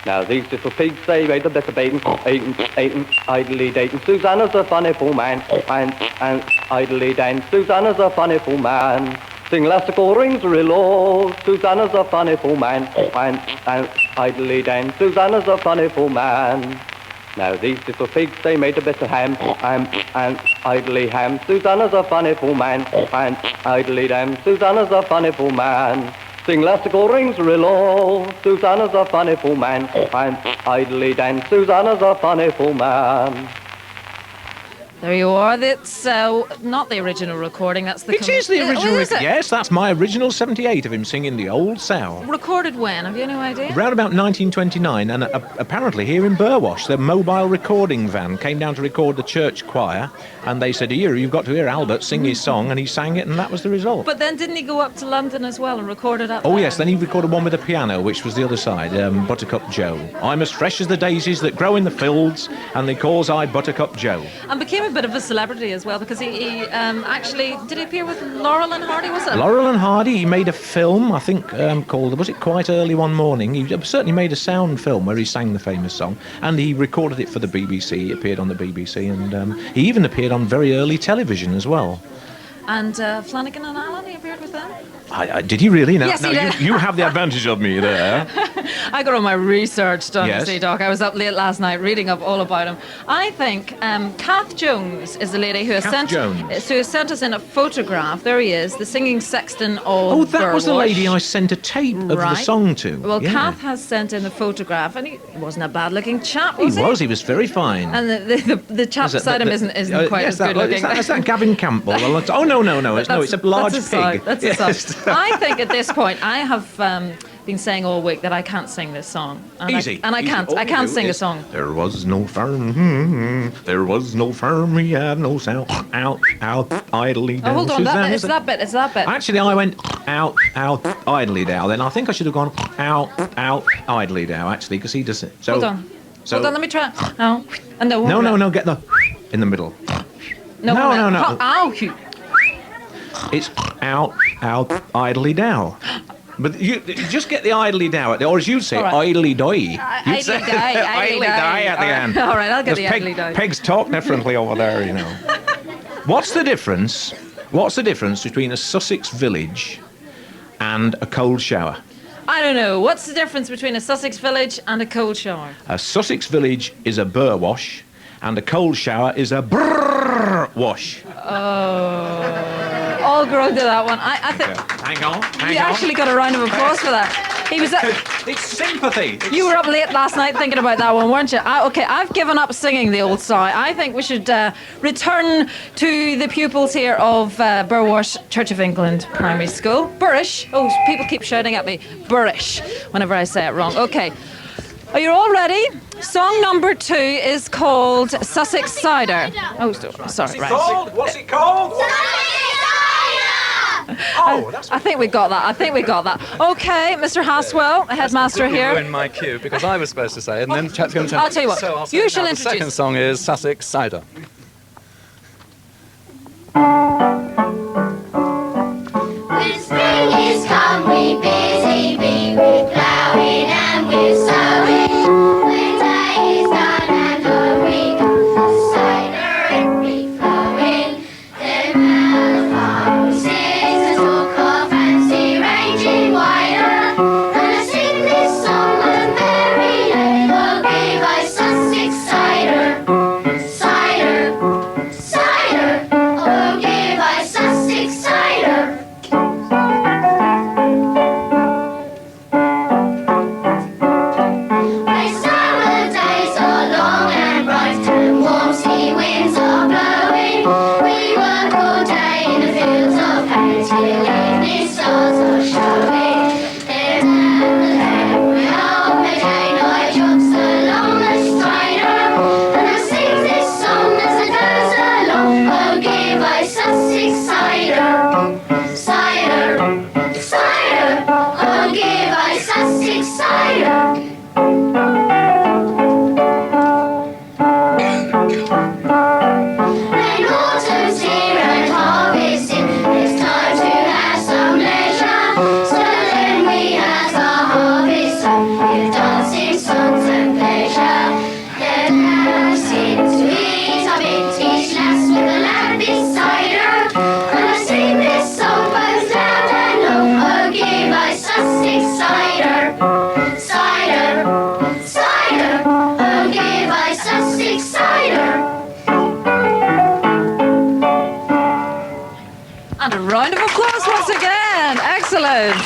Now these little pigs, they made the better baiting, idly dating, Susanna's a funny fool man. And idly down, Susanna's a funny fool man. Sing classical rings real low, Susanna's a funny fool man. And idly down, Susanna's a funny fool man. Now these little pigs, they made a better ham. And idly ham, Susanna's a funny fool man. And idly damn, Susanna's a funny fool man. Sing classical rings real low, Susanna's a funny fool man. And idly dance, Susanna's a funny fool man. There you are. That's not the original recording. That's the. It is the original. Is it? Yes, that's my original 78 of him singing The Old Sow. Recorded when? Have you any idea? Around about 1929, and apparently here in Burwash, the mobile recording van came down to record the church choir, and they said, "Here, you've got to hear Albert sing his song," and he sang it, and that was the result. But then didn't he go up to London as well and record it up Oh there? yes, then he recorded one with a piano, which was the other side, Buttercup Joe. I'm as fresh as the daisies that grow in the fields, and they calls I Buttercup Joe. And became a bit of a celebrity as well, because he actually, did he appear with Laurel and Hardy, was it? Laurel and Hardy, he made a film, I think, called, was it Quite Early One Morning? He certainly made a sound film where he sang the famous song, and he recorded it for the BBC. He appeared on the BBC, and he even appeared on very early television as well. And Flanagan and Allen, he appeared with them? Did he really? Now, Yes, he did. You have the advantage of me there. I got all my research done, Yes. you see, Doc. I was up late last night reading up all about him. I think Kath Jones is the lady who has sent us in a photograph. There he is, the singing sexton of Oh, that was the Burwash. lady I sent a tape of the song to. Well, Yeah. Kath has sent in the photograph, and he wasn't a bad-looking chap, He was he? was, he was very fine. And the chap Is it beside him isn't quite yes, as good looking. Is that Gavin Campbell? Oh, no, it's a large that's a pig. sow. That's a sow. I think at this point, I have been saying all week that I can't sing this song. And Easy. I can't sing a is, song. There was no farm, there was no farm, he had no sound. Out, idly down. Oh, hold on, Susanna it's that bit. Actually, I went out, idly down. Then I think I should have gone out, idly down, actually, because he does it. So, Hold on, let me try. No, No, get the in the middle. No. Ow. It's out, idly down. But you just get the idly down, or as you'd say, All right. idly die. Idly die, Idly die at the end. All right, I'll get the Because idly die. Pigs talk differently over there, you know. What's the difference between a Sussex village and a cold shower? I don't know. What's the difference between a Sussex village and a cold shower? A Sussex village is a Burwash, and a cold shower is a Burwash. All grown to that one. I think Hang on. you actually got a round of applause for that. He was. It's sympathy. You were up late last night thinking about that one, weren't you? Okay, I've given up singing the old song. I think we should return to the pupils here of Burwash Church of England Primary School. Burwash. Oh, people keep shouting at me. Burwash whenever I say it wrong. Okay. Are you all ready? Song number 2 is called Sussex Cider. Oh, sorry. Right. What's it called? I think we got that. Okay, Mr. Haswell, headmaster here. In my cue, because I was supposed to say it, and then chap's going to I'll tell you what. So I'll say You it shall now. introduce. The second song is Sussex Cider. When spring is come, we busy be with ploughing and with sowing. When day is done and home we go, cider it be flowing. Then the farm sings a talk of fancy ranging wider. And I sing this song with merry lay, will give I Sussex cider, cider, cider. Oh, give I Sussex cider. When summer days are long and bright and warm sea winds are blowing, we work all day in the fields of hay till evening stars are showing. There's we all make hay night jobs along the strider, and I sing this song as it goes along. Oh, give I Sussex cider, cider, cider. Oh, give I Sussex cider. When autumn's here and harvesting, it's time to have some leisure. So then we have our harvest song with dancing songs and pleasure. Then I sit to eat our vintage lass with a lamb beside her. And I sing this song both loud and low. Oh, give I Sussex cider, cider, cider. Oh, give I Sussex cider. And a round of applause once again. Excellent.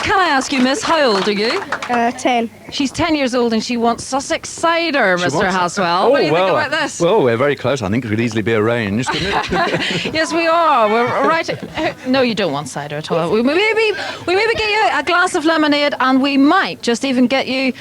Can I ask you, miss, how old are you? 10. She's 10 years old and she wants Sussex cider, She Mr. wants- Haswell. What do you think well, about this? Well, we're very close. I think it could easily be arranged, couldn't it? Yes, we are. We're right. No, you don't want cider at all. We maybe get you a glass of lemonade, and we might just even get you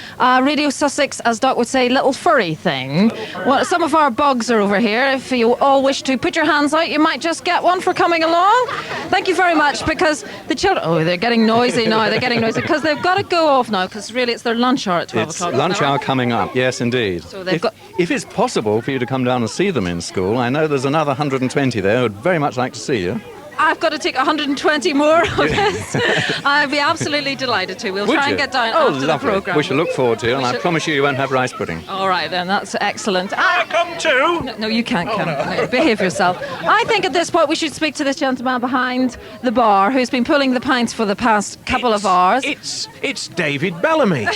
Radio Sussex, as Doc would say, little furry thing. Well, some of our bugs are over here. If you all wish to put your hands out, you might just get one for coming along. Thank you very much, because the children. Oh, they're getting noisy now. They're getting noisy because they've got to go off now. Because really, it's their lunch hour at 12 It's o'clock. lunch hour coming up, yes, indeed. So they've if it's possible for you to come down and see them in school, I know there's another 120 there who'd very much like to see you. I've got to take 120 more of this. I'd be absolutely delighted to. We'll Would try and you? get down Oh, after lovely. the programme. We shall look forward to it, and I should- promise you won't have rice pudding. All right, then. That's excellent. Come too. No, you can't come. No, behave yourself. I think at this point we should speak to this gentleman behind the bar who's been pulling the pints for the past couple of hours. It's David Bellamy.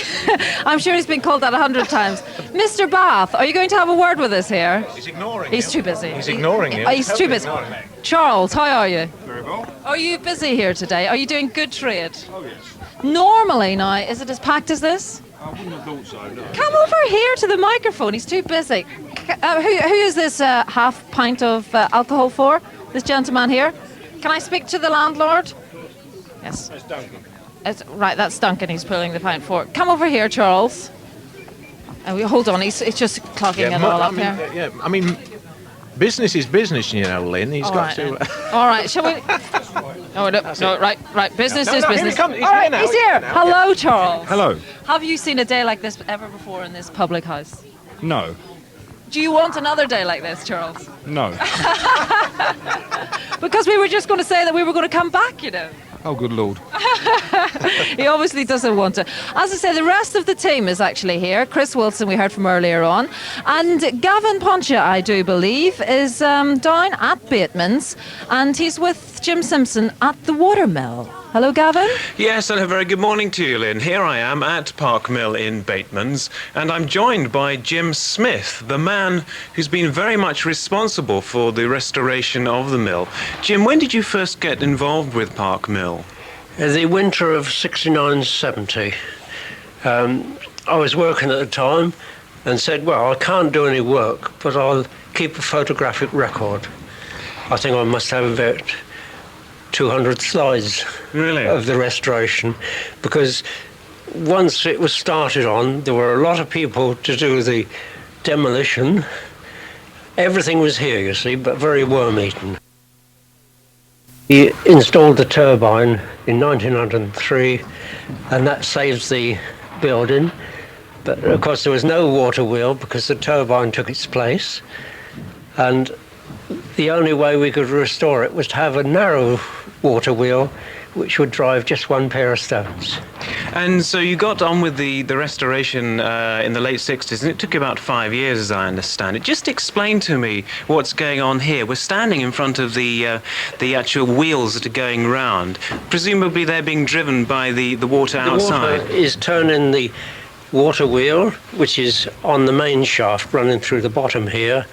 I'm sure he's been called that 100 times. Mr. Bath, are you going to have a word with us here? He's ignoring He's you. too busy. He's ignoring you. He's too busy. Ignoring me. Charles, how are you? Very well. Are you busy here today? Are you doing good trade? Oh, yes. Normally now, is it as packed as this? I wouldn't have thought so, no. Come over here to the microphone. He's too busy. Who is this half pint of alcohol for? This gentleman here? Can I speak to the landlord? Yes. That's Duncan. Right, that's Duncan he's pulling the pint for. Come over here, Charles. Hold on, it's just clogging it all up here. I mean, business is business, you know, Lynn. He's All got right, to. All right, shall we? No, right. Business No, is no, here business. he comes. He's All here right, now. he's He's here. here now. Hello, Charles. Hello. Have you seen a day like this ever before in this public house? No. Do you want another day like this, Charles? No. Because we were just going to say that we were going to come back, you know. Oh, good Lord. He obviously doesn't want to. As I say, the rest of the team is actually here. Chris Wilson, we heard from earlier on. And Gavin Poncha, I do believe, is down at Bateman's. And he's with Jim Simpson at the Watermill. Hello, Gavin. Yes, and a very good morning to you, Lynn. Here I am at Park Mill in Bateman's, and I'm joined by Jim Smith, the man who's been very much responsible for the restoration of the mill. Jim, when did you first get involved with Park Mill? The winter of 69-70. I was working at the time and said, well, I can't do any work, but I'll keep a photographic record. I think I must have about 200 slides of the restoration, because once it was started on, there were a lot of people to do the demolition. Everything was here, you see, but very worm-eaten. He installed the turbine in 1903, and that saves the building. But of course there was no water wheel because the turbine took its place, and the only way we could restore it was to have a narrow water wheel which would drive just one pair of stones. And so you got on with the restoration in the late 60s, and it took about 5 years, as I understand it. Just explain to me what's going on here. We're standing in front of the actual wheels that are going round. Presumably they're being driven by the water outside. The water is turning the water wheel, which is on the main shaft running through the bottom here.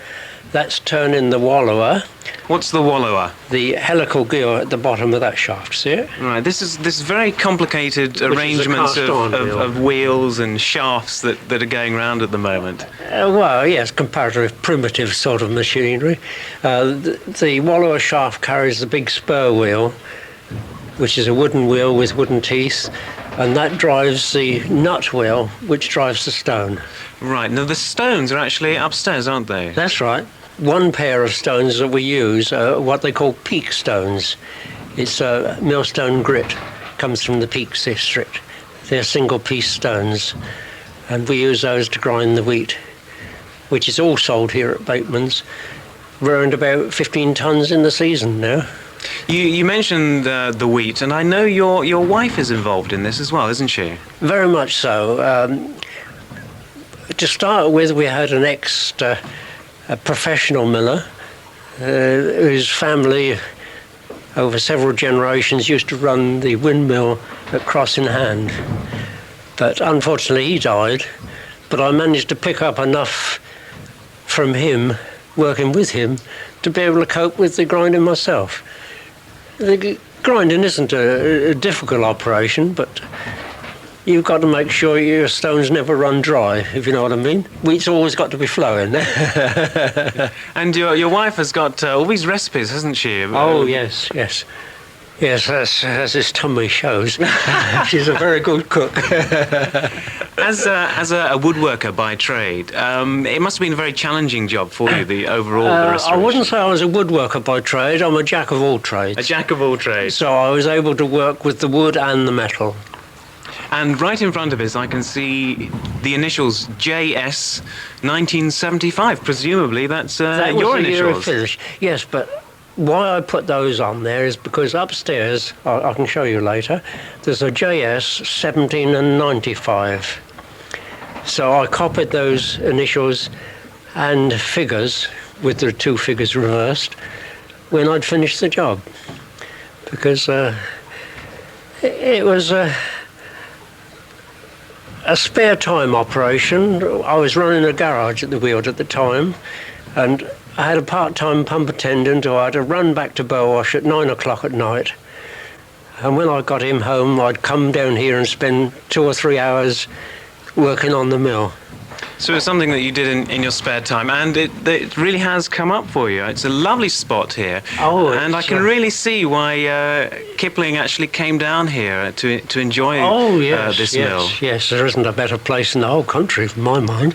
That's turning the wallower. What's the wallower? The helical gear at the bottom of that shaft, see it? Right, this is very complicated arrangements of wheels and shafts that are going round at the moment. Well, yes, comparatively primitive sort of machinery. The wallower shaft carries the big spur wheel, which is a wooden wheel with wooden teeth, and that drives the nut wheel, which drives the stone. Right, now the stones are actually upstairs, aren't they? That's right. One pair of stones that we use are what they call peak stones. It's a millstone grit, comes from the Peaks district. They're single-piece stones, and we use those to grind the wheat, which is all sold here at Bateman's. We're around about 15 tonnes in the season now. You mentioned the wheat, and I know your wife is involved in this as well, isn't she? Very much so. To start with, we had an a professional miller whose family over several generations used to run the windmill at Cross in Hand. But unfortunately he died, but I managed to pick up enough from him, working with him, to be able to cope with the grinding myself. The grinding isn't a difficult operation, but you've got to make sure your stones never run dry, if you know what I mean. Wheat's always got to be flowing. And your wife has got all these recipes, hasn't she? Oh, yes. Yes, as this tummy shows. She's a very good cook. As a woodworker by trade, it must have been a very challenging job for you, the restoration. I wouldn't say I was a woodworker by trade. I'm a jack of all trades. A jack of all trades. So I was able to work with the wood and the metal. And right in front of us, I can see the initials JS 1975. Presumably, that's that was your the initials. Year of finish. Yes, but why I put those on there is because upstairs, I can show you later, there's a JS 17 and 95. So I copied those initials and figures, with the two figures reversed, when I'd finished the job. Because it was a spare time operation. I was running a garage at the Weald at the time, and I had a part-time pump attendant who I had to run back to Burwash at 9 o'clock at night. And when I got him home, I'd come down here and spend 2 or 3 hours working on the mill. So it's something that you did in your spare time, and it really has come up for you. It's a lovely spot here, and I can really see why Kipling actually came down here to enjoy this mill. Yes, there isn't a better place in the whole country, in my mind.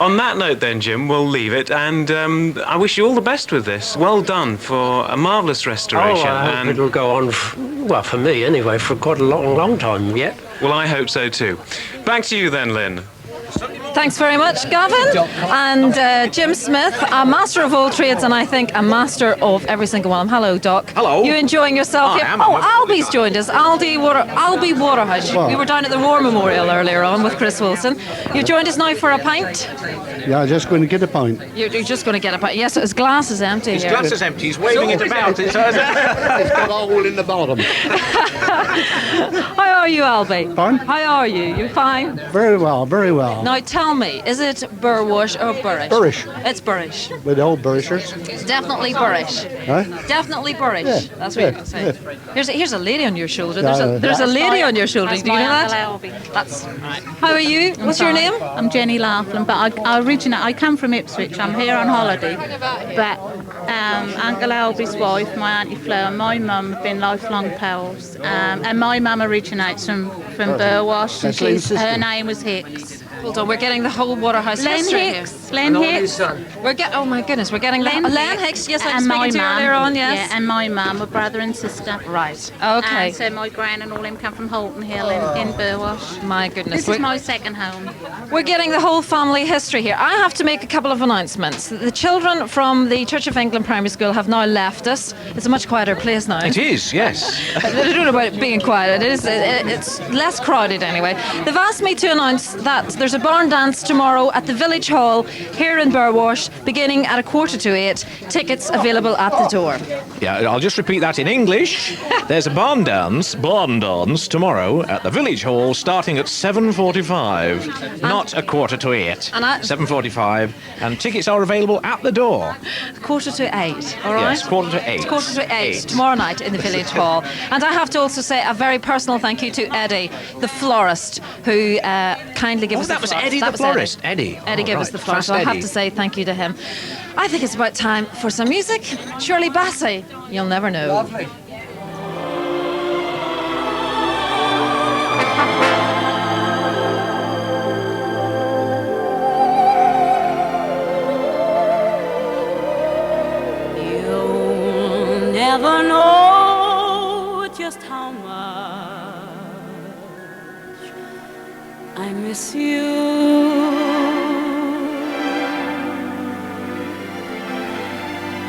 On that note then, Jim, we'll leave it, and I wish you all the best with this. Well done for a marvellous restoration. I hope it'll go on, well, for me anyway, for quite a long time yet. Well, I hope so too. Back to you then, Lynn. Thanks very much, Gavin. And Jim Smith, a master of all trades, and I think a master of every single one. Hello, Doc. Hello. You enjoying yourself I here? am. Oh, Albie's joined us. Albie Waterhouse. Wow. We were down at the War Memorial earlier on with Chris Wilson. You've joined us now for a pint? Yeah, I'm just going to get a pint. You're just going to get a pint. Yes, his glass is empty His here. glass is empty. He's waving it about. It's got a hole in the bottom. How are you, Albie? Fine. How are you? You fine? Very well, very well. Now tell me, is it Burwash or Burrish? Burrish. It's Burrish. With the old Burrishers. It's definitely Burrish. Huh? Definitely Burrish. Yeah, That's what you're going to say. Here's a lady on your shoulder. Yeah, There's a lady on your shoulder. That's Do you know my that? Uncle Albie. That's right. How are you? What's your name? I'm Jenny Laughlin, but I come from Ipswich. I'm here on holiday. But Uncle Albie's wife, my Auntie Flo, and my mum have been lifelong pals. And my mum originates from Burwash, and her name was Hicks. Hold on, we're getting the whole Waterhouse Len history Hicks. here. Len Hicks. Oh my goodness, we're getting Len Hicks. Yes, I was speaking to you earlier on. Yes. Yeah, and my mum, a brother and sister. Right. Okay. And so my gran and all them come from Holton Hill in Burwash. My goodness. This is my second home. We're getting the whole family history here. I have to make a couple of announcements. The children from the Church of England Primary School have now left us. It's a much quieter place now. It is, yes. I don't know about it being quiet. It's less crowded anyway. They've asked me to announce that there's a barn dance tomorrow at the Village Hall here in Burwash, beginning at 7:45. Tickets available at the door. Yeah, I'll just repeat that in English. There's a barn dance tomorrow at the Village Hall starting at 7:45, not 7:45. And 7:45, and tickets are available at the door. 7:45, all right? Yes, 7:45. It's 7:45 tomorrow night in the Village Hall. And I have to also say a very personal thank you to Eddie, the florist, who kindly gave us the that was florist. Eddie the florist. Eddie. Eddie gave us the florist, so I have to say thank you to him. I think it's about time for some music. Shirley Bassey, You'll Never Know. Lovely. You'll never know just how much I miss you.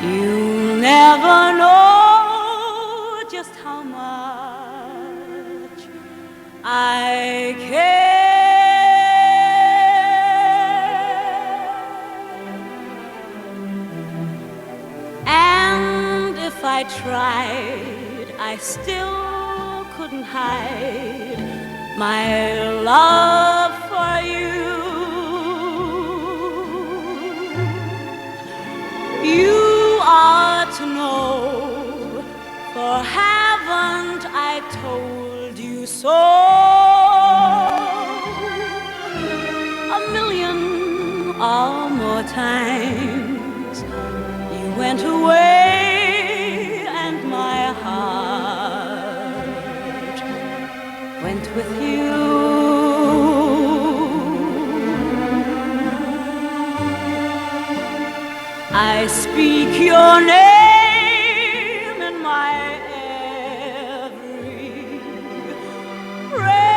You'll never know just how much I care. And if I tried, I still couldn't hide my love for you. You are to know, for haven't I told you so 1,000,000 or more times? You went away and my heart went with you. I speak your name in my every prayer.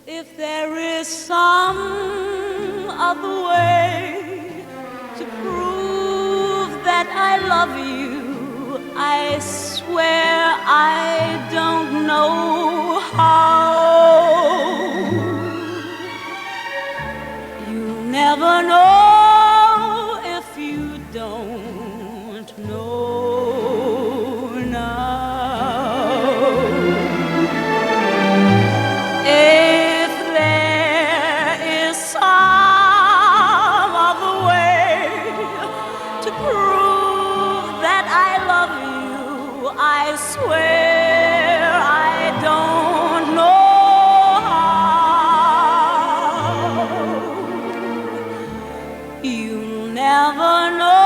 If there is some other way to prove that I love you, I swear I don't know how. Never know if you don't know now. If there is some other way to prove that I love you, I swear I don't know. Never know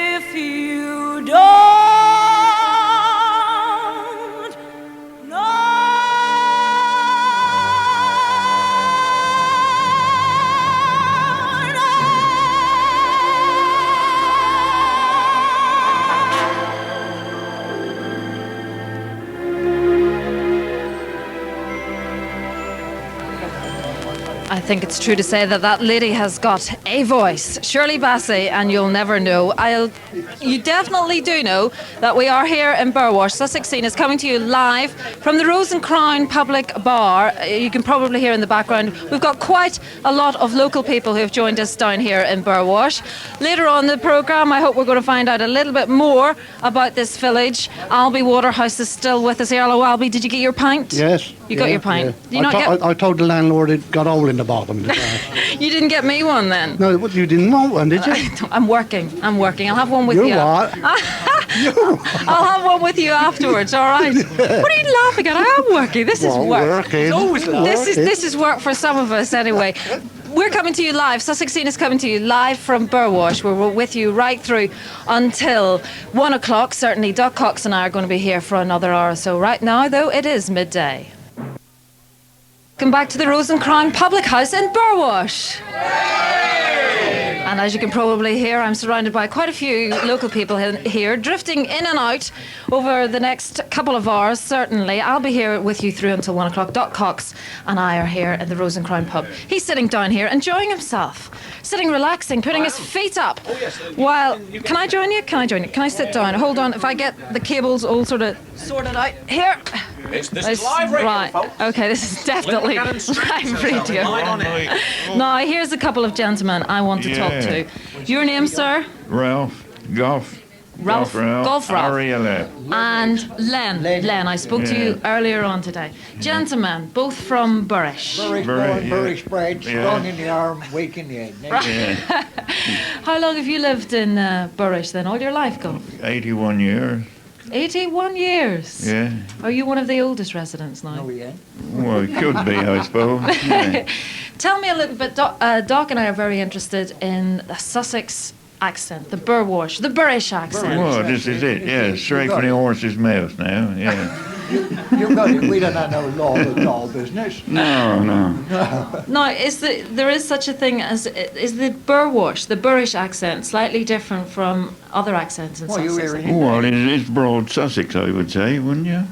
if you don't know. I think it's true to say that that lady has got a voice. Shirley Bassey, and you'll never know. You definitely do know that we are here in Burwash. Sussex Scene is coming to you live from the Rose and Crown Public Bar. You can probably hear in the background. We've got quite a lot of local people who have joined us down here in Burwash. Later on in the programme, I hope we're going to find out a little bit more about this village. Albie Waterhouse is still with us here. Hello, Albie. Did you get your pint? Yes. You got your pint. Yeah. I told the landlord it got hole in the bottom. You didn't get me one then? No, you didn't want one, did you? I'm working. I'll have one with you. You what? I'll have one with you afterwards, all right? What are you laughing at? I am working. This is work. It's always This is work for some of us anyway. We're coming to you live. Sussex Scene is coming to you live from Burwash. We're with you right through until 1 o'clock. Certainly, Doc Cox and I are going to be here for another hour or so. Right now, though, it is midday. Welcome back to the Rose and Crown Public House in Burwash. And as you can probably hear, I'm surrounded by quite a few local people here, drifting in and out over the next couple of hours, certainly. I'll be here with you through until 1 o'clock. Doc Cox and I are here at the Rose and Crown pub. He's sitting down here, enjoying himself, sitting relaxing, putting his feet up. While, can I join you? Can I sit down? Hold on, if I get the cables all sort of sorted out. Here. This is live radio, right. folks. Okay, this is definitely live radio. Now, here's a couple of gentlemen I want to talk to. Your name, sir? Ralph. Golf Ralph. And Len, I spoke to you earlier on today. Gentlemen, both from Burwash. Burwash bred, strong in the arm, weak in the head. How long have you lived in Burwash then? All your life, Golf? 81 years. 81 years? Yeah. Are you one of the oldest residents now? Oh, yeah. Well, it could be, I suppose. Yeah. Tell me a little bit, Doc and I are very interested in the Sussex accent, the Burwash, the Burrish accent. Well, this is it, yeah, straight from the horse's mouth now, yeah. You got it, we don't have no law business. No. Now, there is such a thing as, is the Burwash, the Burrish accent, slightly different from other accents in Sussex? Well, it's broad Sussex, I would say, wouldn't you?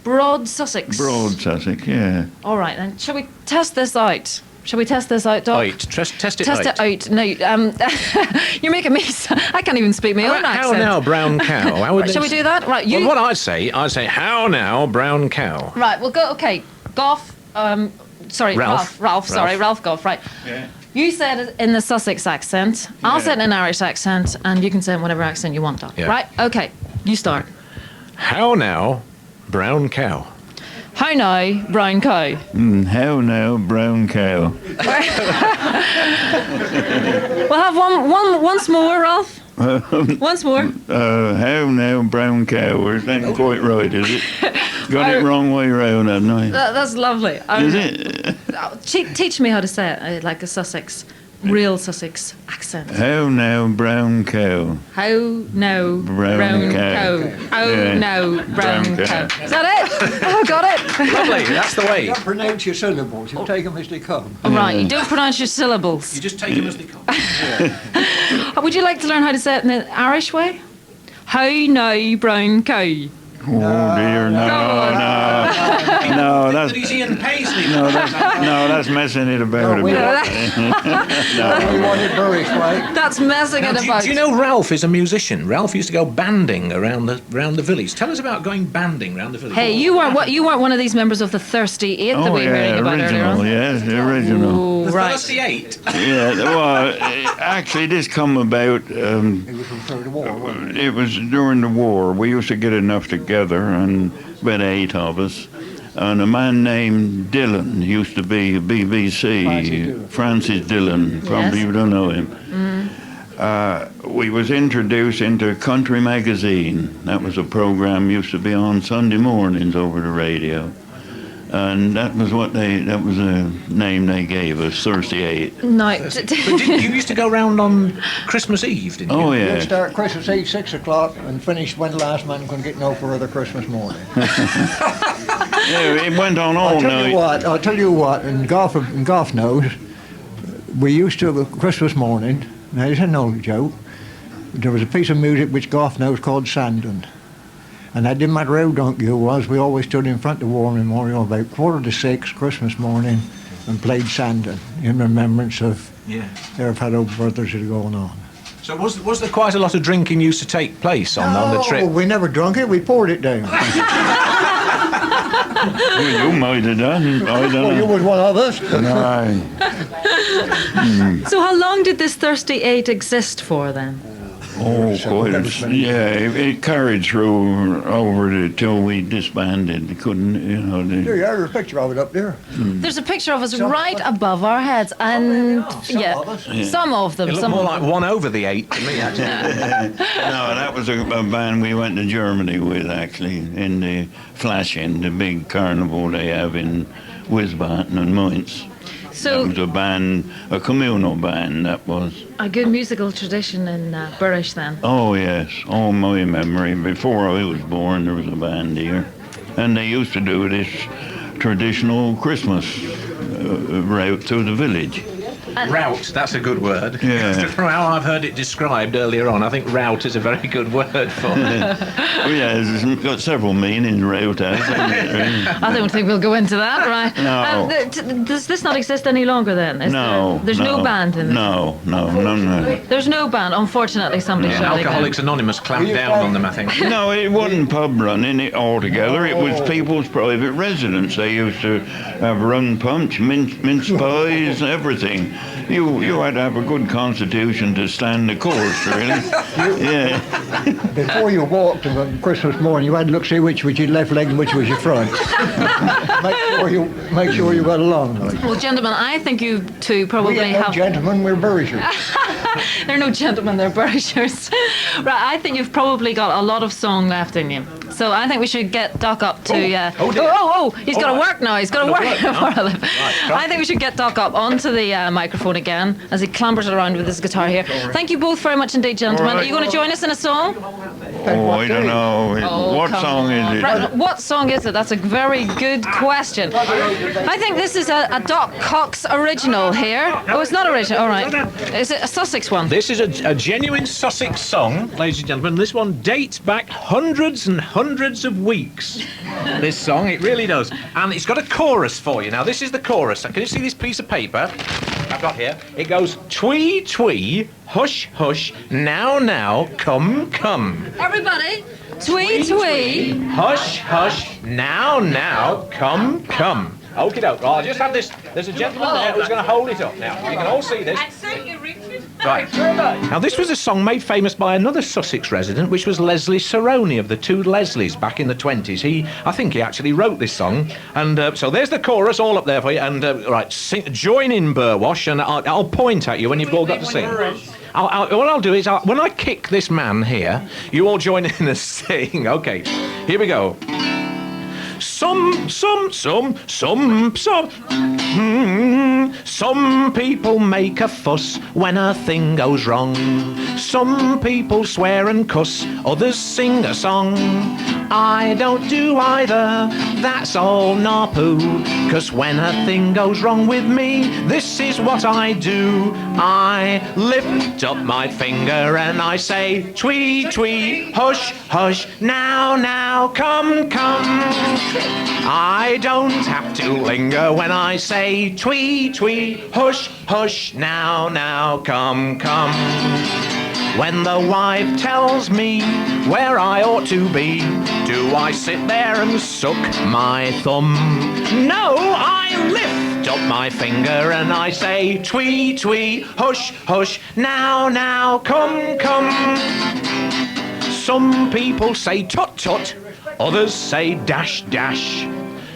Broad Sussex? Broad Sussex, yeah. All right, then, shall we test this out? Shall we test this out, Doc? Test it out. No, you're making me... I can't even speak my own accent. How now, brown cow? How would Shall we do that? Right, you... Well, what I'd say, how now, brown cow? Right, we'll go... Okay, Goff... Ralph Goff, right. Yeah. You said it in the Sussex accent. I'll say it in an Irish accent, and you can say it in whatever accent you want, Doc. Yeah. Right? Okay, you start. How now, brown cow? How now, brown cow? How now, brown cow? We'll have once more, Ralph. Once more. How now, brown cow? Is that quite right, is it? Got it wrong way round, hadn't I? That's lovely. Is it? Teach me how to say it, like a Sussex, real Sussex accent. How now, brown cow? How now, brown cow? How now, brown cow? Is that it? I got it. Lovely, that's the way. You don't pronounce your syllables, you take them as they come. Right, you don't pronounce your syllables. You just take them as they come. Would you like to learn how to say it in the Irish way? How now, brown cow? Oh dear, no, that's Ian Paisley. no, that's messing it about a bit. We want it Burrish way. That's messing it about. Do you know Ralph is a musician? Ralph used to go banding around the village. Tell us about going banding around the village. Hey, you weren't one of these members of the Thirsty Eight that we were hearing about earlier on? Yes, the original. Ooh, the right. Thirsty Eight. Yeah, well, actually, this come about. It was before the war, wasn't it? It was during the war. We used to get enough together, and about 8 of us. And a man named Dillon used to be a BBC, Francis Dillon, probably you don't know him. We was introduced into Country Magazine. That was a program used to be on Sunday mornings over the radio. And that was a name they gave us, Thirsty Eight. No. But you used to go round on Christmas Eve, didn't you? Oh, yeah. You'd start Christmas Eve, 6 o'clock, and finish when the last man couldn't get no further Christmas morning. Yeah, it went on all night. I'll tell you what, and Goff knows, we used to, Christmas morning, now it's an old joke, there was a piece of music which Goff knows called Sandon. And that didn't matter how drunk you was, we always stood in front of the War Memorial about 5:45 Christmas morning, and played Sandon in remembrance of Yeah. their fellow brothers that are going on. So was there quite a lot of drinking used to take place on the trip? No, we never drunk it, we poured it down. Well, you might have done. I don't know. Well, you was one of us. Aye. So how long did this Thirsty Eight exist for then? Oh, quite. It carried through over till we disbanded. They couldn't, There you are, there's a picture of it up there. There's a picture of us right above our heads, and some of them. It looked Some more of like them. one over the 8 to me, actually. No, that was a band we went to Germany with, actually, in the Flaschen, the big carnival they have in Wiesbaden and Mainz. So that was a band, a communal band, that was. a good musical tradition in Burwash then. Oh, yes. Oh, my memory. Before I was born, there was a band here. And they used to do this traditional Christmas route through the village. Route, that's a good word. Yeah. From how I've heard it described earlier on, I think route is a very good word for it. Oh, yeah, it's got several meanings, route has. I don't think we'll go into that, right? No. Does this not exist any longer then? Is No. There's no band in it? No. There's no band, unfortunately, somebody shut it down. Alcoholics Anonymous clamped down on them, I think. No, it wasn't pub running altogether. It was people's private residence. They used to have rum punch, mince pies, everything. You had to have a good constitution to stand the course, really. Yeah. Before you walked on Christmas morning, you had to look, see which was your left leg and which was your front. make sure you got along. Like. Well, gentlemen, I think you two probably We ain't no have... gentlemen, we're Burwashers. They're no gentlemen, they're Burwashers. Right, I think you've probably got a lot of song left in you. So I think we should get Doc up to... he's got to work now. He's got to work for a living. I think we should get Doc up onto the microphone again as he clambers around with his guitar here. Thank you both very much indeed, gentlemen. Are you going to join us in a song? Oh, I don't know. What song is it? Right, what song is it? That's a very good question. I think this is a Doc Cox original here. Oh, it's not original. All right. Is it a Sussex one? This is a genuine Sussex song, ladies and gentlemen. This one dates back hundreds and hundreds of weeks. This song, it really does. And it's got a chorus for you. Now, this is the chorus. Can you see this piece of paper I've got here? It goes, twee, twee, hush, hush, now, now, come, come. Everybody, twee, twee. Hush, hush, now, now, come, come. Okie doke. Well, I'll just have this. There's a gentleman there who's going to hold it up now. You can all see this. Right. Now, this was a song made famous by another Sussex resident, which was Leslie Saroni of the Two Leslies back in the 20s. I think he actually wrote this song. And so there's the chorus all up there for you. And, right, join in Burwash, and I'll point at you when you've all got to sing. What I'll do is, when I kick this man here, you all join in and sing. Okay, here we go. Some people make a fuss when a thing goes wrong. Some people swear and cuss, others sing a song. I don't do either, that's all narpoo. 'Cause when a thing goes wrong with me, this is what I do. I lift up my finger and I say, twee, twee, hush, hush, now, now, come, come. I don't have to linger when I say, twee, twee, hush, hush, now, now, come, come. When the wife tells me where I ought to be, do I sit there and suck my thumb? No, I lift up my finger and I say, twee, twee, hush, hush, now, now, come, come. Some people say tut, tut, others say dash, dash.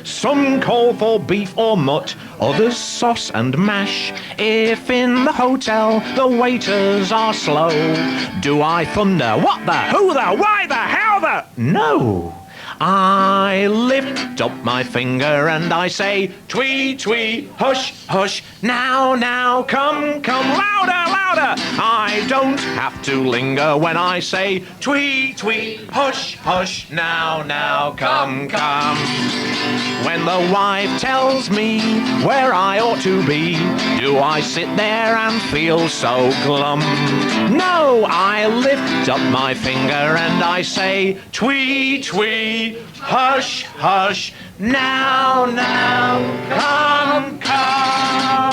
Some call for beef or mutt, others sauce and mash. If in the hotel the waiters are slow, do I thunder, what the, who the, why the, how the? No. I lift up my finger and I say, twee, twee, hush, hush, now, now, come, come, louder, louder. I don't have to linger when I say, twee, twee, hush, hush, now, now, come, come. When the wife tells me where I ought to be, do I sit there and feel so glum? No, I lift up my finger and I say, twee, twee, say, hush, hush, now, come, come.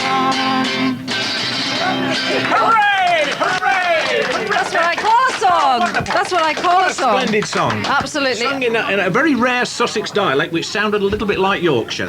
Hooray! Hooray! That's what I call a song. That's what I call a song. Splendid song. Absolutely. Sung in a very rare Sussex dialect, which sounded a little bit like Yorkshire.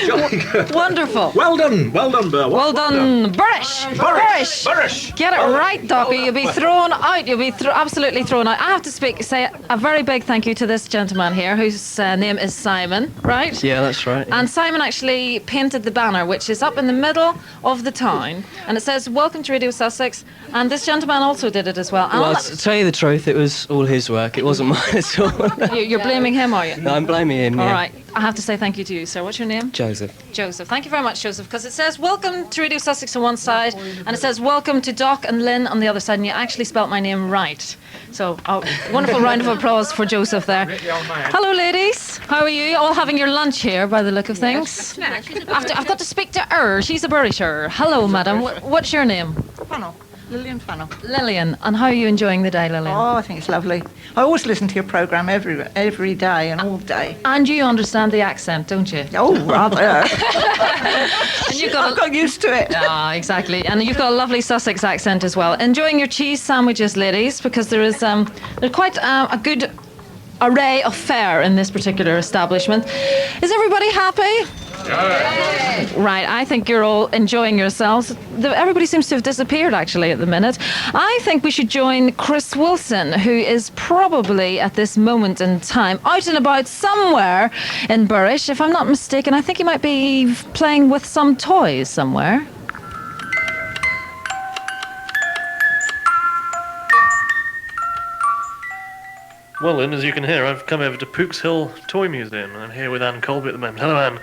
Jolly good. Wonderful. Well done, Burwash. Well done, Burwash. Burwash. Burwash. Get it right, Docky. You'll be thrown out. You'll be absolutely thrown out. I have to say a very big thank you to this gentleman here, whose name is Simon, right? Yeah, that's right. And Simon actually painted the banner, which is up in the middle of the town, and it says "Welcome to Radio Sussex." And this gentleman also did it as well. Well, to tell you the truth, it was all his work. It wasn't mine at all. You're blaming him, are you? No, I'm blaming him. All yeah. right. I have to say thank you to you, sir. What's your name? Joseph. Joseph. Thank you very much, Joseph, because it says welcome to Radio Sussex on one side, and it says welcome to Doc and Lynn on the other side, and you actually spelt my name right. So, wonderful round of applause for Joseph there. Hello, ladies. How are you? All having your lunch here, by the look of things. I've got to speak to her. She's a Burisher. Hello, madam. What's your name? Funnel. Lillian Funnel. Lillian. And how are you enjoying the day, Lillian? Oh, I think it's lovely. I always listen to your programme every day and all day. And you understand the accent, don't you? Oh, rather. And I've got used to it. Ah, exactly. And you've got a lovely Sussex accent as well. Enjoying your cheese sandwiches, ladies, because there's quite a good array of fare in this particular establishment. Is everybody happy? Right, I think you're all enjoying yourselves. Everybody seems to have disappeared, actually, at the minute. I think we should join Chris Wilson, who is probably, at this moment in time, out and about somewhere in Burwash. If I'm not mistaken, I think he might be playing with some toys somewhere. Well, Lynn, as you can hear, I've come over to Pook's Hill Toy Museum, and I'm here with Anne Colby at the moment. Hello, Anne.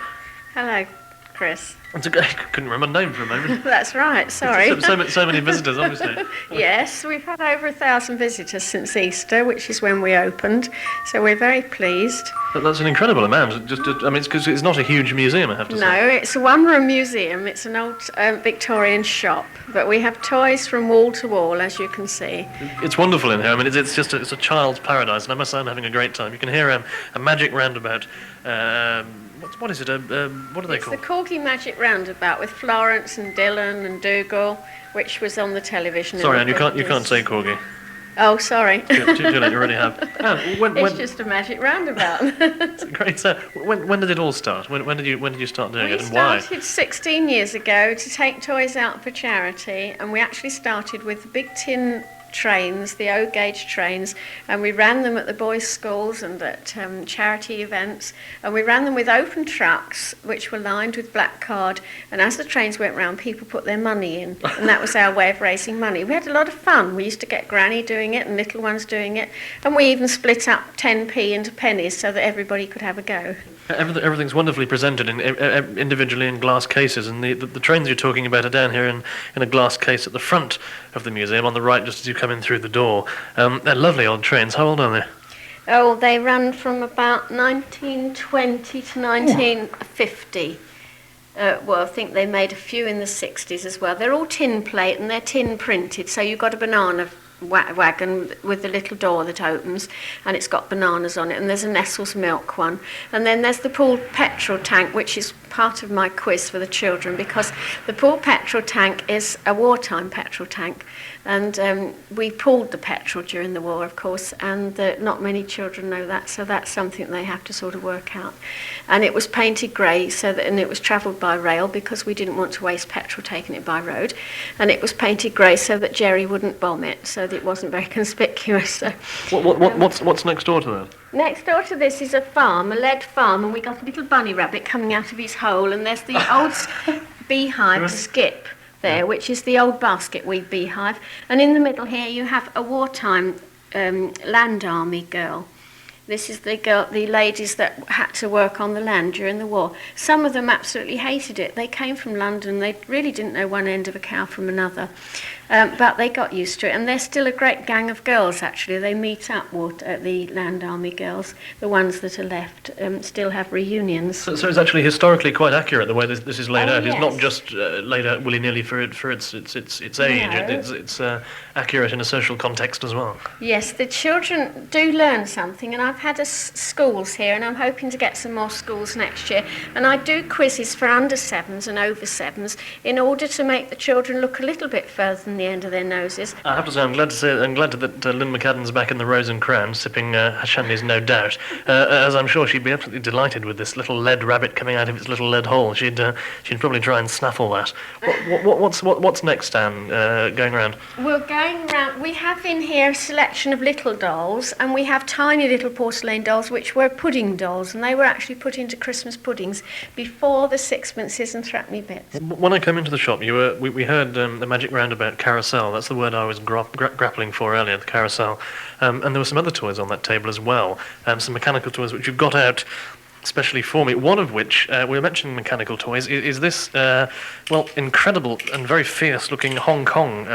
Hello, Chris. I couldn't remember my name for a moment. That's right, sorry. So many visitors, obviously. Yes, we've had over 1,000 visitors since Easter, which is when we opened, so we're very pleased. That's an incredible amount. It's because it's not a huge museum, I have to say. No, it's a one-room museum. It's an old Victorian shop, but we have toys from wall to wall, as you can see. It's wonderful in here. I mean, it's a child's paradise, and I must say I'm having a great time. You can hear a magic roundabout. What is it? What are they called? It's the Corgi Magic Roundabout with Florence and Dylan and Dougal, which was on the television. Sorry, Anne, you can't say corgi. Oh, sorry. Too late, you already have. Anne, it's just a magic roundabout. Great. So, when did it all start? When did you start doing it, and why? why? We started 16 years ago to take toys out for charity, and we actually started with the big tin trains, the O-gauge trains, and we ran them at the boys' schools and at charity events, and we ran them with open trucks which were lined with black card, and as the trains went round, people put their money in, and that was our way of raising money. We had a lot of fun. We used to get Granny doing it and little ones doing it, and we even split up 10p into pennies so that everybody could have a go. Everything's wonderfully presented individually in glass cases, and the trains you're talking about are down here in a glass case at the front of the museum, on the right just as you come in through the door. They're lovely old trains. How old are they? Oh, they run from about 1920 to 1950. Well, I think they made a few in the 60s as well. They're all tin plate and they're tin printed, so you've got a banana wagon with the little door that opens, and it's got bananas on it, and there's a Nestle's milk one, and then there's the pooled petrol tank, which is part of my quiz for the children, because the pooled petrol tank is a wartime petrol tank, and we pooled the petrol during the war, of course, and not many children know that, so that's something they have to sort of work out. And it was painted grey, and it was travelled by rail because we didn't want to waste petrol taking it by road, and it was painted grey so that Jerry wouldn't bomb it, so that it wasn't very conspicuous. So. What's next door to that? Next door to this is a farm, a lead farm, and we got a little bunny rabbit coming out of his hole, and there's the old beehive Skip there, which is the old basketweed beehive, and in the middle here you have a wartime land army girl. This is the ladies that had to work on the land during the war. Some of them absolutely hated it. They came from London. They really didn't know one end of a cow from another. But they got used to it, and they're still a great gang of girls, actually. They meet up, the Land Army girls, the ones that are left, still have reunions. So it's actually historically quite accurate the way this is laid out. Yes. It's not just laid out willy-nilly for its age. No. It's accurate in a social context as well. Yes, the children do learn something, and I've had schools here, and I'm hoping to get some more schools next year. And I do quizzes for under 7s and over 7s in order to make the children look a little bit further than the end of their noses. I have to say, I'm glad that Lynn McAdam's back in the Rose and Crown, sipping shandies, no doubt, as I'm sure she'd be absolutely delighted with this little lead rabbit coming out of its little lead hole. She'd probably try and snaffle that. What's next, Anne, going around? We're going round. We have in here a selection of little dolls, and we have tiny little porcelain dolls, which were pudding dolls, and they were actually put into Christmas puddings before the sixpences and threepenny bits. When I came into the shop, we heard the magic roundabout carousel. That's the word I was grappling for earlier, the carousel. And there were some other toys on that table as well, some mechanical toys which you've got out especially for me, one of which, we were mentioning mechanical toys, is this, incredible and very fierce-looking Hong Kong,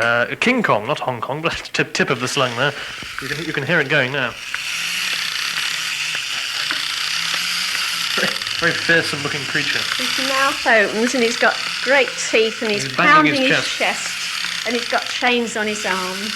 King Kong, not Hong Kong, but tip of the slung there. You can hear it going now. Very fearsome-looking creature. His mouth opens, and he's got great teeth, and he's pounding his chest, and he's got chains on his arms.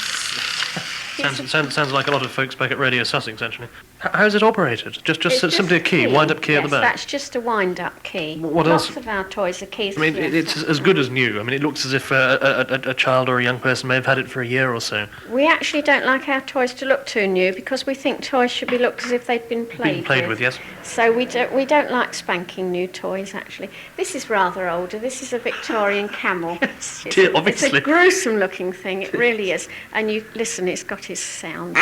Sounds like a lot of folks back at Radio Sussex, actually. How's it operated? Just simply a key, wind-up key at the back? Yes, that's just a wind-up key. What else? Lots of our toys are keys. I mean, it's as good as new. I mean, it looks as if a child or a young person may have had it for a year or so. We actually don't like our toys to look too new because we think toys should be looked as if they'd been played with, yes. So we don't like spanking new toys, actually. This is rather older. This is a Victorian camel. Obviously. It's a gruesome-looking thing. It really is. And you listen, it's got his sound.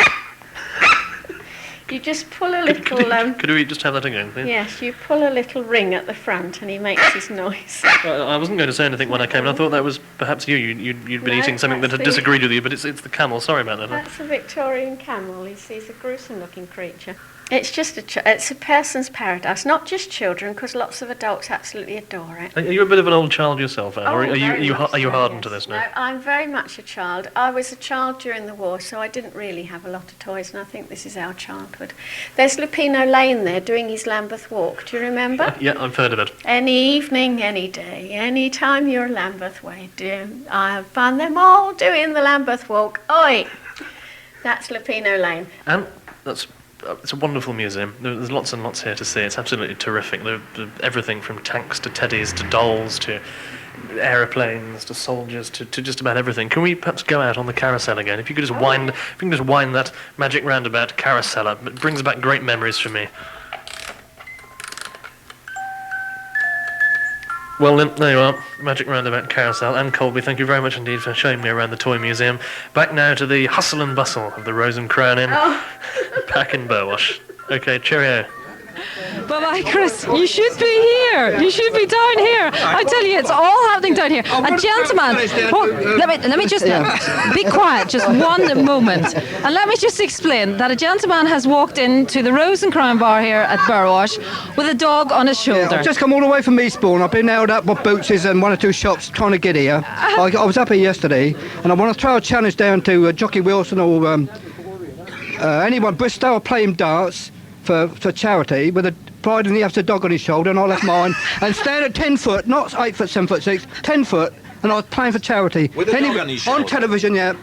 You just pull a little... Could we just have that again, please? Yes, you pull a little ring at the front and he makes his noise. I wasn't going to say anything when I came in. I thought that was perhaps you'd been eating something that had disagreed with you, but it's the camel. Sorry about that. That's a Victorian camel. He's a gruesome-looking creature. It's just it's a person's paradise, not just children, because lots of adults absolutely adore it. Are you a bit of an old child yourself, Anne, or are you hardened to this now? No, I'm very much a child. I was a child during the war, so I didn't really have a lot of toys, and I think this is our childhood. There's Lupino Lane there doing his Lambeth Walk. Do you remember? Yeah, I've heard of it. Any evening, any day, any time you're Lambeth Way, I find them all doing the Lambeth Walk. Oi! That's Lupino Lane. And it's a wonderful museum. There's lots and lots here to see. It's absolutely terrific. There's everything from tanks to teddies to dolls to aeroplanes to soldiers to just about everything. Can we perhaps go out on the carousel again? If you could just wind that magic roundabout carousel up, it brings back great memories for me. Well, Lynn, there you are, Magic Roundabout Carousel. Anne Colby, thank you very much indeed for showing me around the toy museum. Back now to the hustle and bustle of the Rose and Crown Inn, back in Burwash. Okay, cheerio. Bye-bye, Chris. You should be here. You should be down here. I tell you, it's all happening down here. A gentleman... let me just... be quiet, just one moment. And let me just explain that a gentleman has walked into the Rose and Crown Bar here at Burwash with a dog on his shoulder. Yeah, I've just come all the way from Eastbourne. I've been held up by Boots's and one or two shops trying to get here. I was up here yesterday, and I want to throw a challenge down to Jockey Wilson or anyone, Bristow, playing darts for charity with a pride and he has a dog on his shoulder, and I'll have mine, and stand at 10 foot, not 8 foot, 7 foot 6, 10 foot, and I was playing for charity. With a dog on his shoulder? On television, yeah.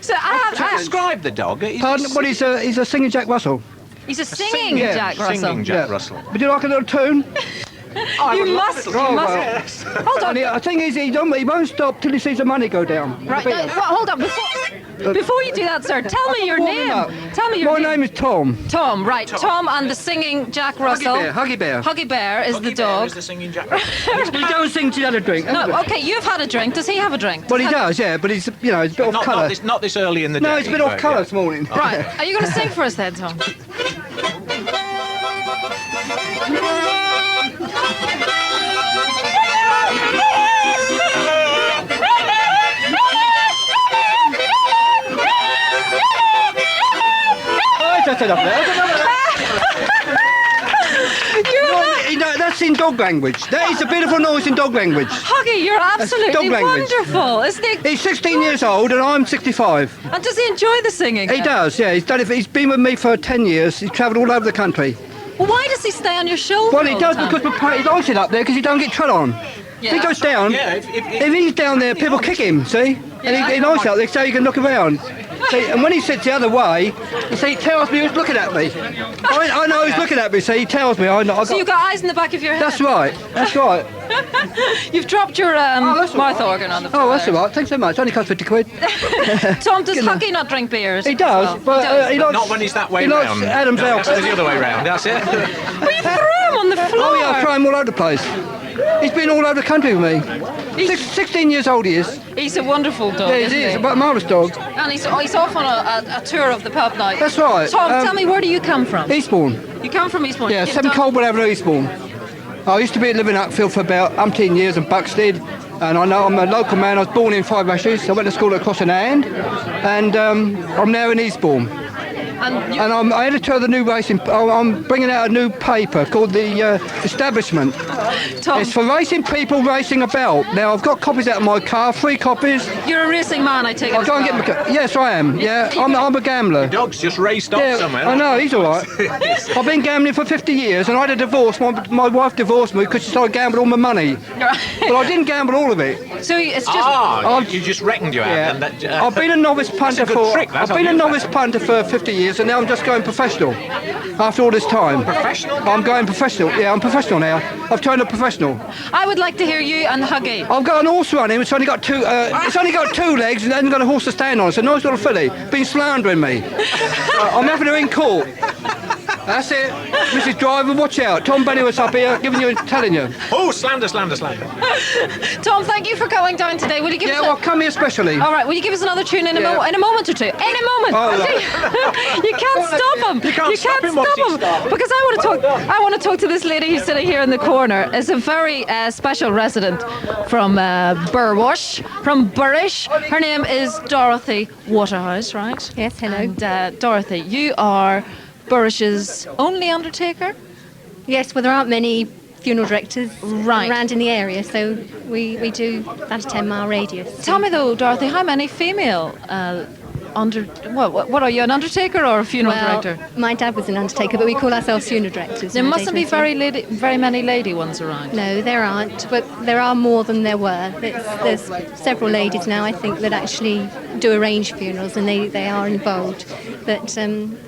So I have describe the dog. Pardon? Well, he's a singing Jack Russell. He's a singing Jack Russell. Singing Jack Russell. Would you like a little tune? You must. Hold on. I think he won't stop till he sees the money go down. Right. Hold on. Before you do that, sir, tell me your name. Tell me your name. My name is Tom. Tom, right. Tom and the singing Jack Russell. Huggy Bear. Huggy Bear is the dog. Is the singing Jack Russell. He don't sing till he had a drink. No, okay, you've had a drink. Does he have a drink? Well, he does, yeah, but he's, he's a bit off colour. Not this early in the day. No, he's a bit off colour this morning. Right. Are you going to sing for us then, Tom? That's enough there. That's in dog language. That is a beautiful noise in dog language. Huggy, you're absolutely dog language. wonderful, isn't he? He's 16 years old and I'm 65. And does he enjoy the singing? He does, yeah. He's done it. He's been with me for 10 years. He's travelled all over the country. Well, why does he stay on your shoulder? Well, he all does the time? because we put his eyes up there because he don't get tread on. Yeah. If he goes down, if he's down there, people kick him, see? And he lies out there so he can look around. See, and when he sits the other way, you see, he tells me who's looking at me. I know who's looking at me, so he tells me. So you've got eyes in the back of your head? That's right, that's right. You've dropped your mouth organ on the floor. Oh, that's all right. Thanks so much. Only cost 50 quid. Tom, does Huggy not drink beers? He does, but he likes... Not when he's that way he likes round. Adam's No, elf. that's the other way round. That's it. Well, you threw him on the floor. Oh, yeah, I throw him all over the place. He's been all over the country with me. 16 years old he is. He's a wonderful dog, Yeah, isn't he is. he? A marvellous dog. And he's off on a tour of the pub now. That's right. Tom, tell me, where do you come from? Eastbourne. You come from Eastbourne? Yeah, You 7 don't- Coldwood Avenue, Eastbourne. I used to be living in Uckfield for about 18 years in Buxted, and I know I'm a local man. I was born in Five Ashes. I went to school at Cross and Hand, and I'm now in Eastbourne. And I'm editor of the new racing. I'm bringing out a new paper called the Establishment. Tom. It's for racing people racing about. Now I've got copies out of my car, 3 copies. You're a racing man, I take it. I'll go and get my. Yes, I am. Yeah, I'm a gambler. The dog's just raced off somewhere. I know, he's all right. I've been gambling for 50 years, and I had a divorce. My wife divorced me because she started gambling all my money. But I didn't gamble all of it. So it's just... You just reckoned you had. Yeah. And that, I've been a novice punter that's a good trick, I've been a novice punter for 50 years, and now I'm just going professional. After all this time. Professional? I'm going professional. Yeah, I'm professional now. I've turned a professional. I would like to hear you and Huggy. I've got an horse running. It's only got 2. It's only got 2 legs and hasn't got a horse to stand on. It's a nice little filly. Been slandering me. I'm having her in court. That's it. Mrs. Driver, watch out. Tom Benny was up here giving you, telling you. Oh, slander. Tom, thank you for coming down today. Will you give us well, come here specially. All right, will you give us another tune in a moment or two? In a moment. Oh, You can't stop him. You can't stop him once he starts. Because I want to talk to this lady who's sitting here in the corner. It's a very special resident from Burwash, from Burwash. Her name is Dorothy Waterhouse, right? Yes, hello. And Dorothy, you are Burwash's only undertaker? Yes, well, there aren't many funeral directors Right. around in the area, so we do about a 10-mile radius. Tell me though, Dorothy, how many female what are you, an undertaker or a funeral director? My dad was an undertaker, but we call ourselves funeral directors. There nowadays, mustn't be mostly. very many lady ones around. No, there aren't, but there are more than there were. There's several ladies now, I think, that actually do arrange funerals, and they are involved. But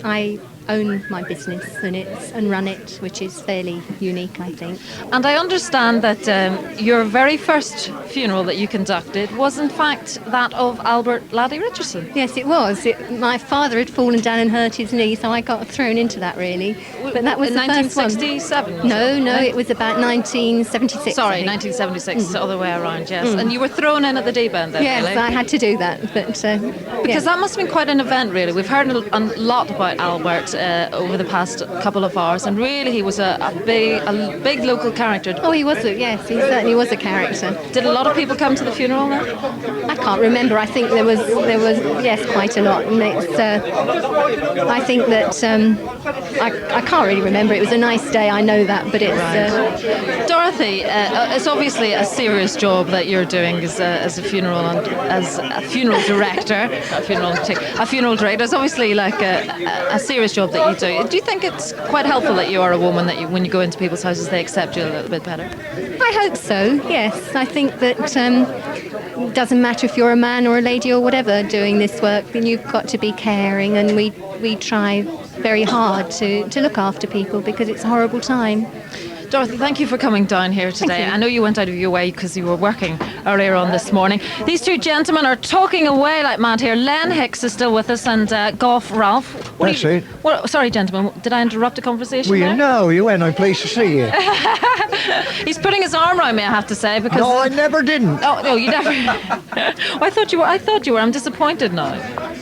I own my business and run it, which is fairly unique, I think. And I understand that your very first funeral that you conducted was in fact that of Albert Laddie Richardson. Yes, it was. My father had fallen down and hurt his knee, so I got thrown into that, really. But that was in the first one. 1967? No, it was about 1976. Sorry, I think. 1976, the other way around, yes. And you were thrown in at the deep end then, Yes, really? I had to do that. But Because that must have been quite an event, really. We've heard a lot about Albert over the past couple of hours, and really he was a big local character. Oh, he was. Yes, he certainly was a character. Did a lot of people come to the funeral then? I can't remember. I think there was yes, quite a lot. And it's, I think that I can't really remember. It was a nice day. I know that, but it's Dorothy, it's obviously a serious job that you're doing as a funeral director. A funeral director. It's obviously like a serious job that you do. Do you think it's quite helpful that you are a woman, that when you go into people's houses they accept you a little bit better? I hope so. Yes, I think that it doesn't matter if you're a man or a lady or whatever doing this work. Then you've got to be caring, and we try very hard to look after people because it's a horrible time. Dorothy, thank you for coming down here today. I know you went out of your way because you were working earlier on this morning. These two gentlemen are talking away like mad here. Len Hicks is still with us, and Gough Ralph. That's it. Well, sorry, gentlemen, did I interrupt a conversation Well, there? you know, you went. I'm pleased to see you. He's putting his arm around me, I have to say, because No, I never didn't. Oh no, you never. I thought you were. I'm disappointed now.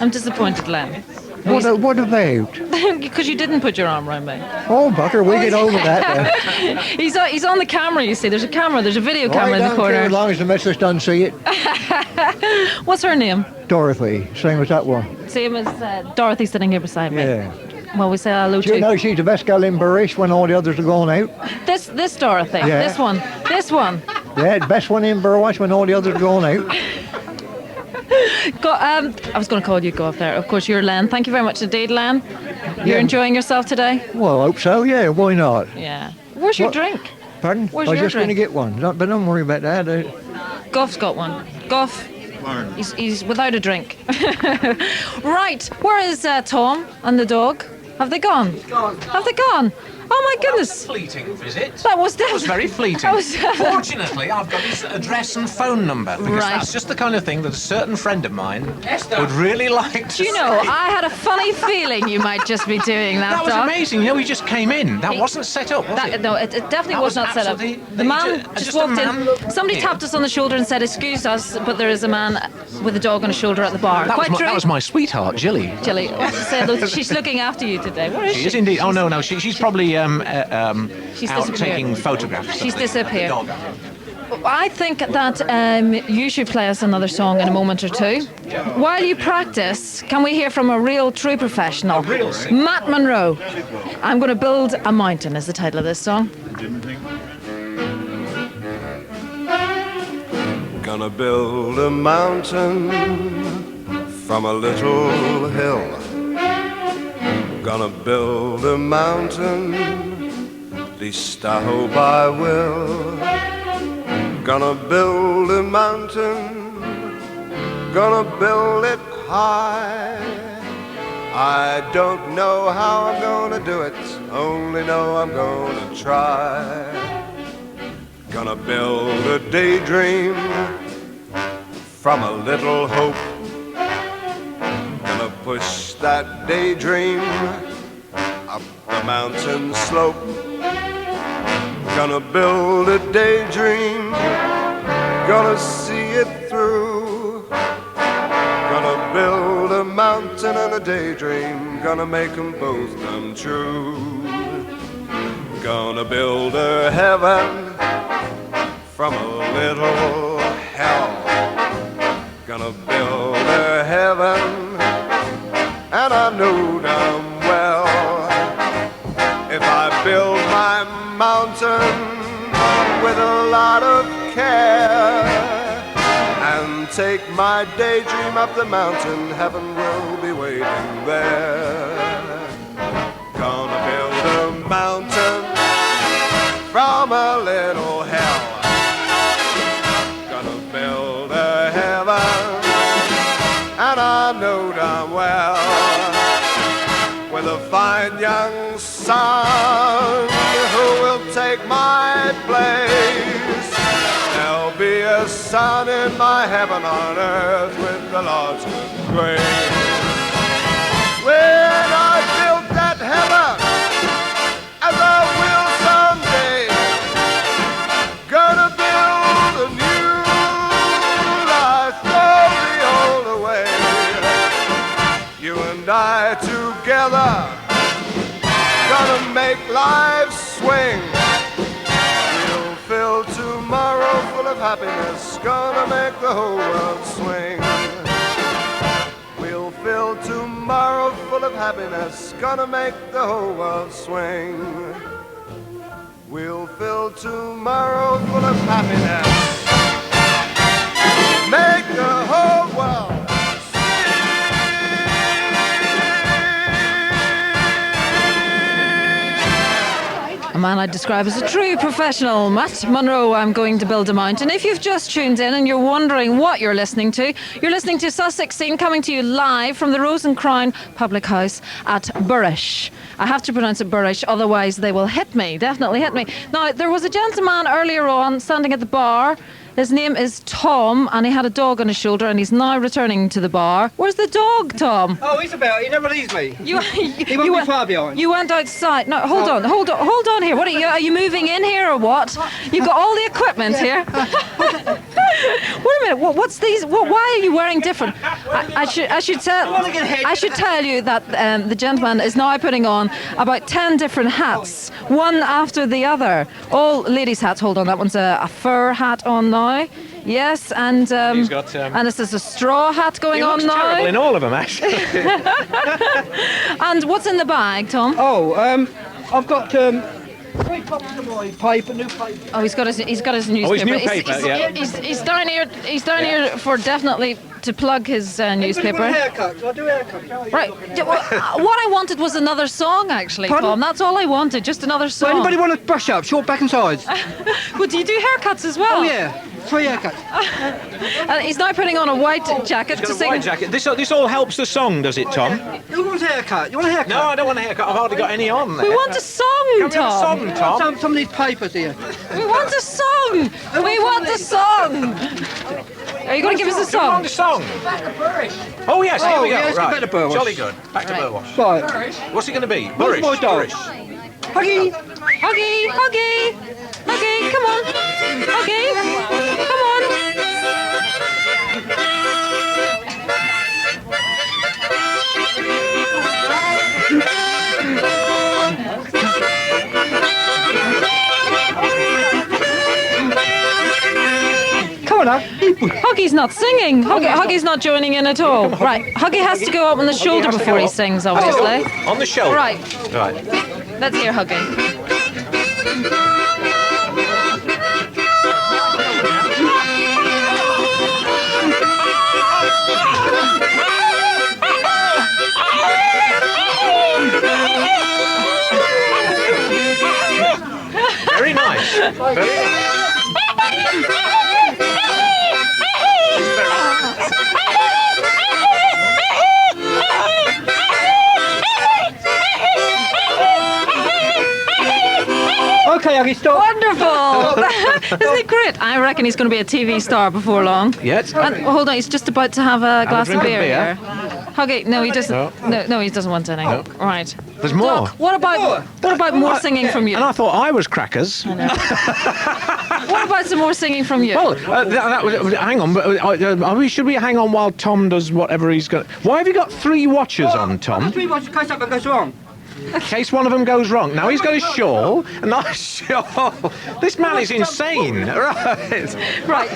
I'm disappointed, Len. What about? Because you didn't put your arm around me. Oh, butter, we get over that. He's on the camera, you see. There's a camera. There's a video camera in the I don't corner. care as long as the missus doesn't see it. What's her name? Dorothy, same as that one. Same as Dorothy sitting here beside me. Yeah. Well, we say hello Do you to know she's the best girl in Burwash when all the others are going out? this Dorothy. Yeah. This one. Yeah, the best one in Burwash when all the others are going out. I was going to call you Goff there. Of course, you're Len. Thank you very much indeed, Len. You're Yeah. enjoying yourself today? Well, I hope so, yeah, why not? Yeah. Where's your What? drink? Pardon? Where's I was your just going to drink? get one, but don't worry about that. Goff's got one. Goff. He's without a drink. Right. Where is Tom and the dog? Have they gone? Have they gone? Oh my goodness. Fleeting visit. That was very fleeting. That was Fortunately, I've got his address and phone number because Right. that's just the kind of thing that a certain friend of mine would really like to Do you know, see. I had a funny feeling you might just be doing that, That was Doc. amazing. You know, he just came in. That He- wasn't set up, was it? No, it definitely That was was not set up. absolutely- The man just just a walked man in. Somebody here. tapped us on the shoulder and said, "Excuse us, but there is a man with a dog on his shoulder at the bar." Quite true. That was my sweetheart, Jilly. Jilly, what to say, though, she's looking after you today. Where is she? She is indeed. Oh no, she's probably She's out disappeared. taking photographs. She's of the disappeared. dog. I think that you should play us another song in a moment or two. While you practice, can we hear from a real, true professional? Matt Monroe. I'm going to Build a Mountain is the title of this song. Gonna build a mountain from a little hill. Gonna build a mountain, least I hope I will. Gonna build a mountain, gonna build it high. I don't know how I'm gonna do it, only know I'm gonna try. Gonna build a daydream from a little hope. Gonna push that daydream up the mountain slope. Gonna build a daydream, gonna see it through. Gonna build a mountain and a daydream, gonna make them both come true. Gonna build a heaven from a little hell. Gonna build a heaven, and I know damn well if I build my mountain with a lot of care and take my daydream up the mountain, heaven will be waiting there. Gonna build a mountain from a little hell. Gonna build a heaven, and I know damn well with a fine young son who will take my place. There'll be a son in my heaven on earth with the Lord's good grace. When I build that heaven, as I will someday, gonna build a new life, throw the old away. You and I together, gonna make life swing. We'll fill tomorrow full of happiness, gonna make the whole world swing. We'll fill tomorrow full of happiness, gonna make the whole world swing. We'll fill tomorrow full of happiness, make the whole world. A man I'd describe as a true professional, Matt Monroe. I'm going to build a mountain. If you've just tuned in and you're wondering what you're listening to Sussex Scene coming to you live from the Rose and Crown Public House at Burwash. I have to pronounce it Burwash, otherwise they will hit me, definitely hit me. Now, there was a gentleman earlier on standing at the bar. His name is Tom, and he had a dog on his shoulder, and he's now returning to the bar. Where's the dog, Tom? Oh, he's about. He never leaves me. He won't you be far behind. You went outside. No, hold on here. What are you moving in here or what? You've got all the equipment here. Wait a minute. What's these? Why are you wearing different? I should tell you that the gentleman is now putting on about 10 different hats, one after the other. All ladies' hats. Hold on, that one's a fur hat on now. Yes, and He's got, and this is a straw hat going he on looks now. terrible in all of them, actually. And what's in the bag, Tom? Oh, I've got 3 copies of my paper, new paper. Oh, he's got his newspaper. He's down here. He's down here for definitely to plug his newspaper. Haircuts. I do haircuts. Right. What I wanted was another song, actually, Pardon? Tom. That's all I wanted. Just another song. So anybody want to brush up, short back and sides? Well, do you do haircuts as well? Oh yeah, 3 haircuts. He's now putting on a white jacket to sing. White jacket. This all helps the song, does it, Tom? Who wants a haircut? You want a haircut? No, I don't want a haircut. I've hardly got any on there. We want a song, Can we have a Tom. song, Tom? Some of these papers here. We want a song. We want a song. Are you going to give us a Do you want song? a song? Oh yes, here we go. yes, right. back to Burwash. Jolly good. Back to Right. Burwash. Right. What's it going to be? Where's my dog? Huggy. Huggy, Huggy, Huggy, come on. Huggy, come on. Come on now. Huggy's not singing. Huggy's not joining in at all. Right, Huggy has to go up on the shoulder before he sings, obviously. On the shoulder. Right, Right. let's hear Huggy. Very nice. Very nice. Okay, Huggy, stop. Wonderful! Isn't it great? I reckon he's going to be a TV star before long. Yes. And, hold on, he's just about to have a glass of drink of beer beer. here. Huggy, no, he doesn't. No, he doesn't want any. No. Right. There's more. Doc, what about more singing from you? And I thought I was crackers. What about some more singing from you? Well, hang on. Should we hang on while Tom does whatever he's got? Why have you got 3 watches on, Tom? 3 watches in case something goes wrong. In case one of them goes wrong. Now he's got his shawl, a nice shawl. This man is insane. Right. Right.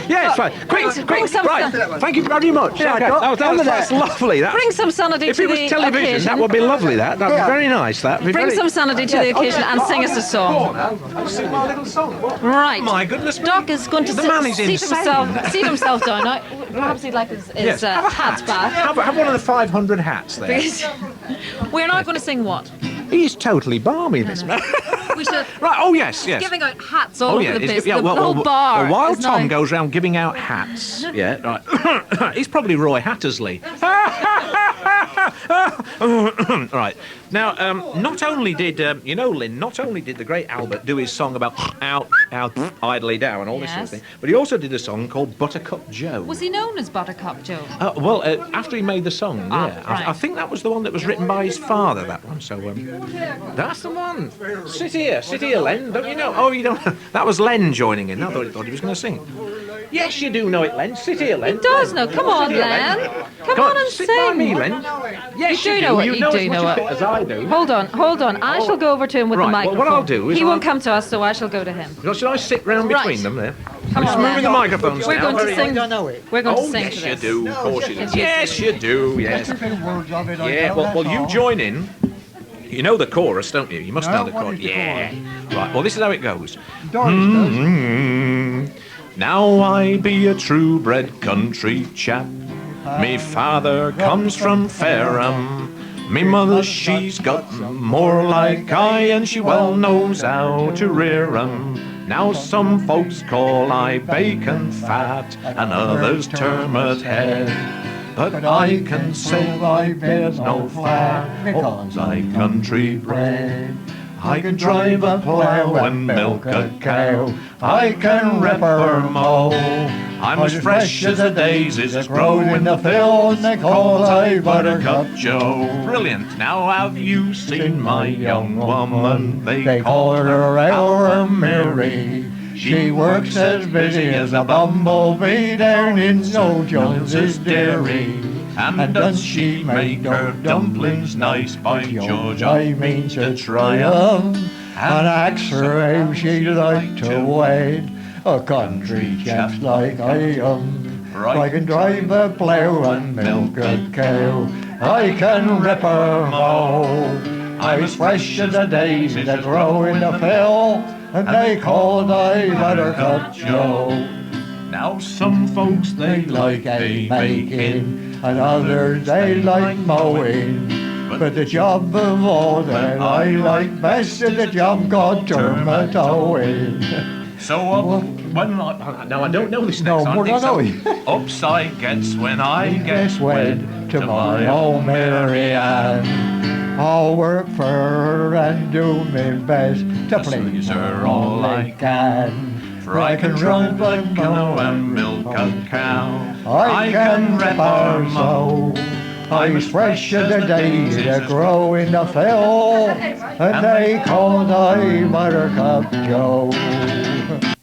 Yes, right. Quick. Right. Thank you very much. Yeah, Okay. Doc, That's lovely. Bring some sanity If to it was the television, occasion. that would be lovely. That'd be very nice. That'd be Bring very... some sanity to the occasion and sing us a song. I'll sing my little song. What? Right. My goodness me. Doc is going to The man is seat himself down. Now, perhaps he'd like his Yes. Have a hat back. Have one of the 500 hats there. Because we're not going to sing what? He's totally balmy, this man. We should. Right, oh yes. Giving out hats all over the he's- place. The whole bar. Well, while is Tom now- goes round giving out hats, yeah, right. He's probably Roy Hattersley. Right. Now, not only did, Lynn, not only did the great Albert do his song about out, idly down and all this sort of Yes. thing, but he also did a song called Buttercup Joe. Was he known as Buttercup Joe? Well, after he made the song, yeah. right. I think that was the one that was written by his father, that one. So, that's the one. Sit here, Len. Don't you know? Oh, you don't. That was Len joining in. I thought he was going to sing. Yes, you do know it, Len. Sit here, Len. He does know. Come on, Sit here, Len. Come on and sit sing. by me, Len. Yes, You do know it. You You know do as know much it. of it as I do. Hold on. I shall go over to him with Right, the well, microphone. what I'll do is he I'll- won't come to us, so I shall go to him. Well, should I sit round Right. between them there? Come I'm just on, moving Len. the microphones We're now. going to sing. We're going to sing yes, to you this. do. Of course you do. Yes, you Yes, you do. Yes. Yeah. Well, you join in. You know the chorus, don't you? You must know the chorus. Yeah. Right. Well, this is how it goes. Now I be a true-bred country chap. Me father comes from Fareham. Me mother, she's got more like I, and she well knows how to rear 'em. Now some folks call I bacon fat, and others term it head. But I can say I bears no fat, because I country bred. I can drive a plough and milk a cow, I can rip or mow. I'm as fresh as the daisies that grow in the field, and they call I Buttercup Joe. Brilliant. Now have you seen my young woman? They call her our Mary. She works as busy as a bumblebee down in Snow Jones's dairy. And does she make her dumplings nice? By George, I mean to try 'em. And ask her how she'd like to wed a country chap's like I am. I can drive a plough and milk a cow, I can rip her mow. I'm as fresh as a daisy that grow in the field, and they call I Buttercup Joe. Now some folks they Like hay making, and others they like mowing. But the job of all that I like best is the job called termitoing. So when I now I don't know this No, next song. what do I know? Ups I gets when I Guess wed to my old Mary Ann. I'll work for her and do my best to please her all I can. For I can run a cow and milk a cow. I can rip her mow. I'm as fresh as a daisy that grow in the field, and they call I Buttercup Joe.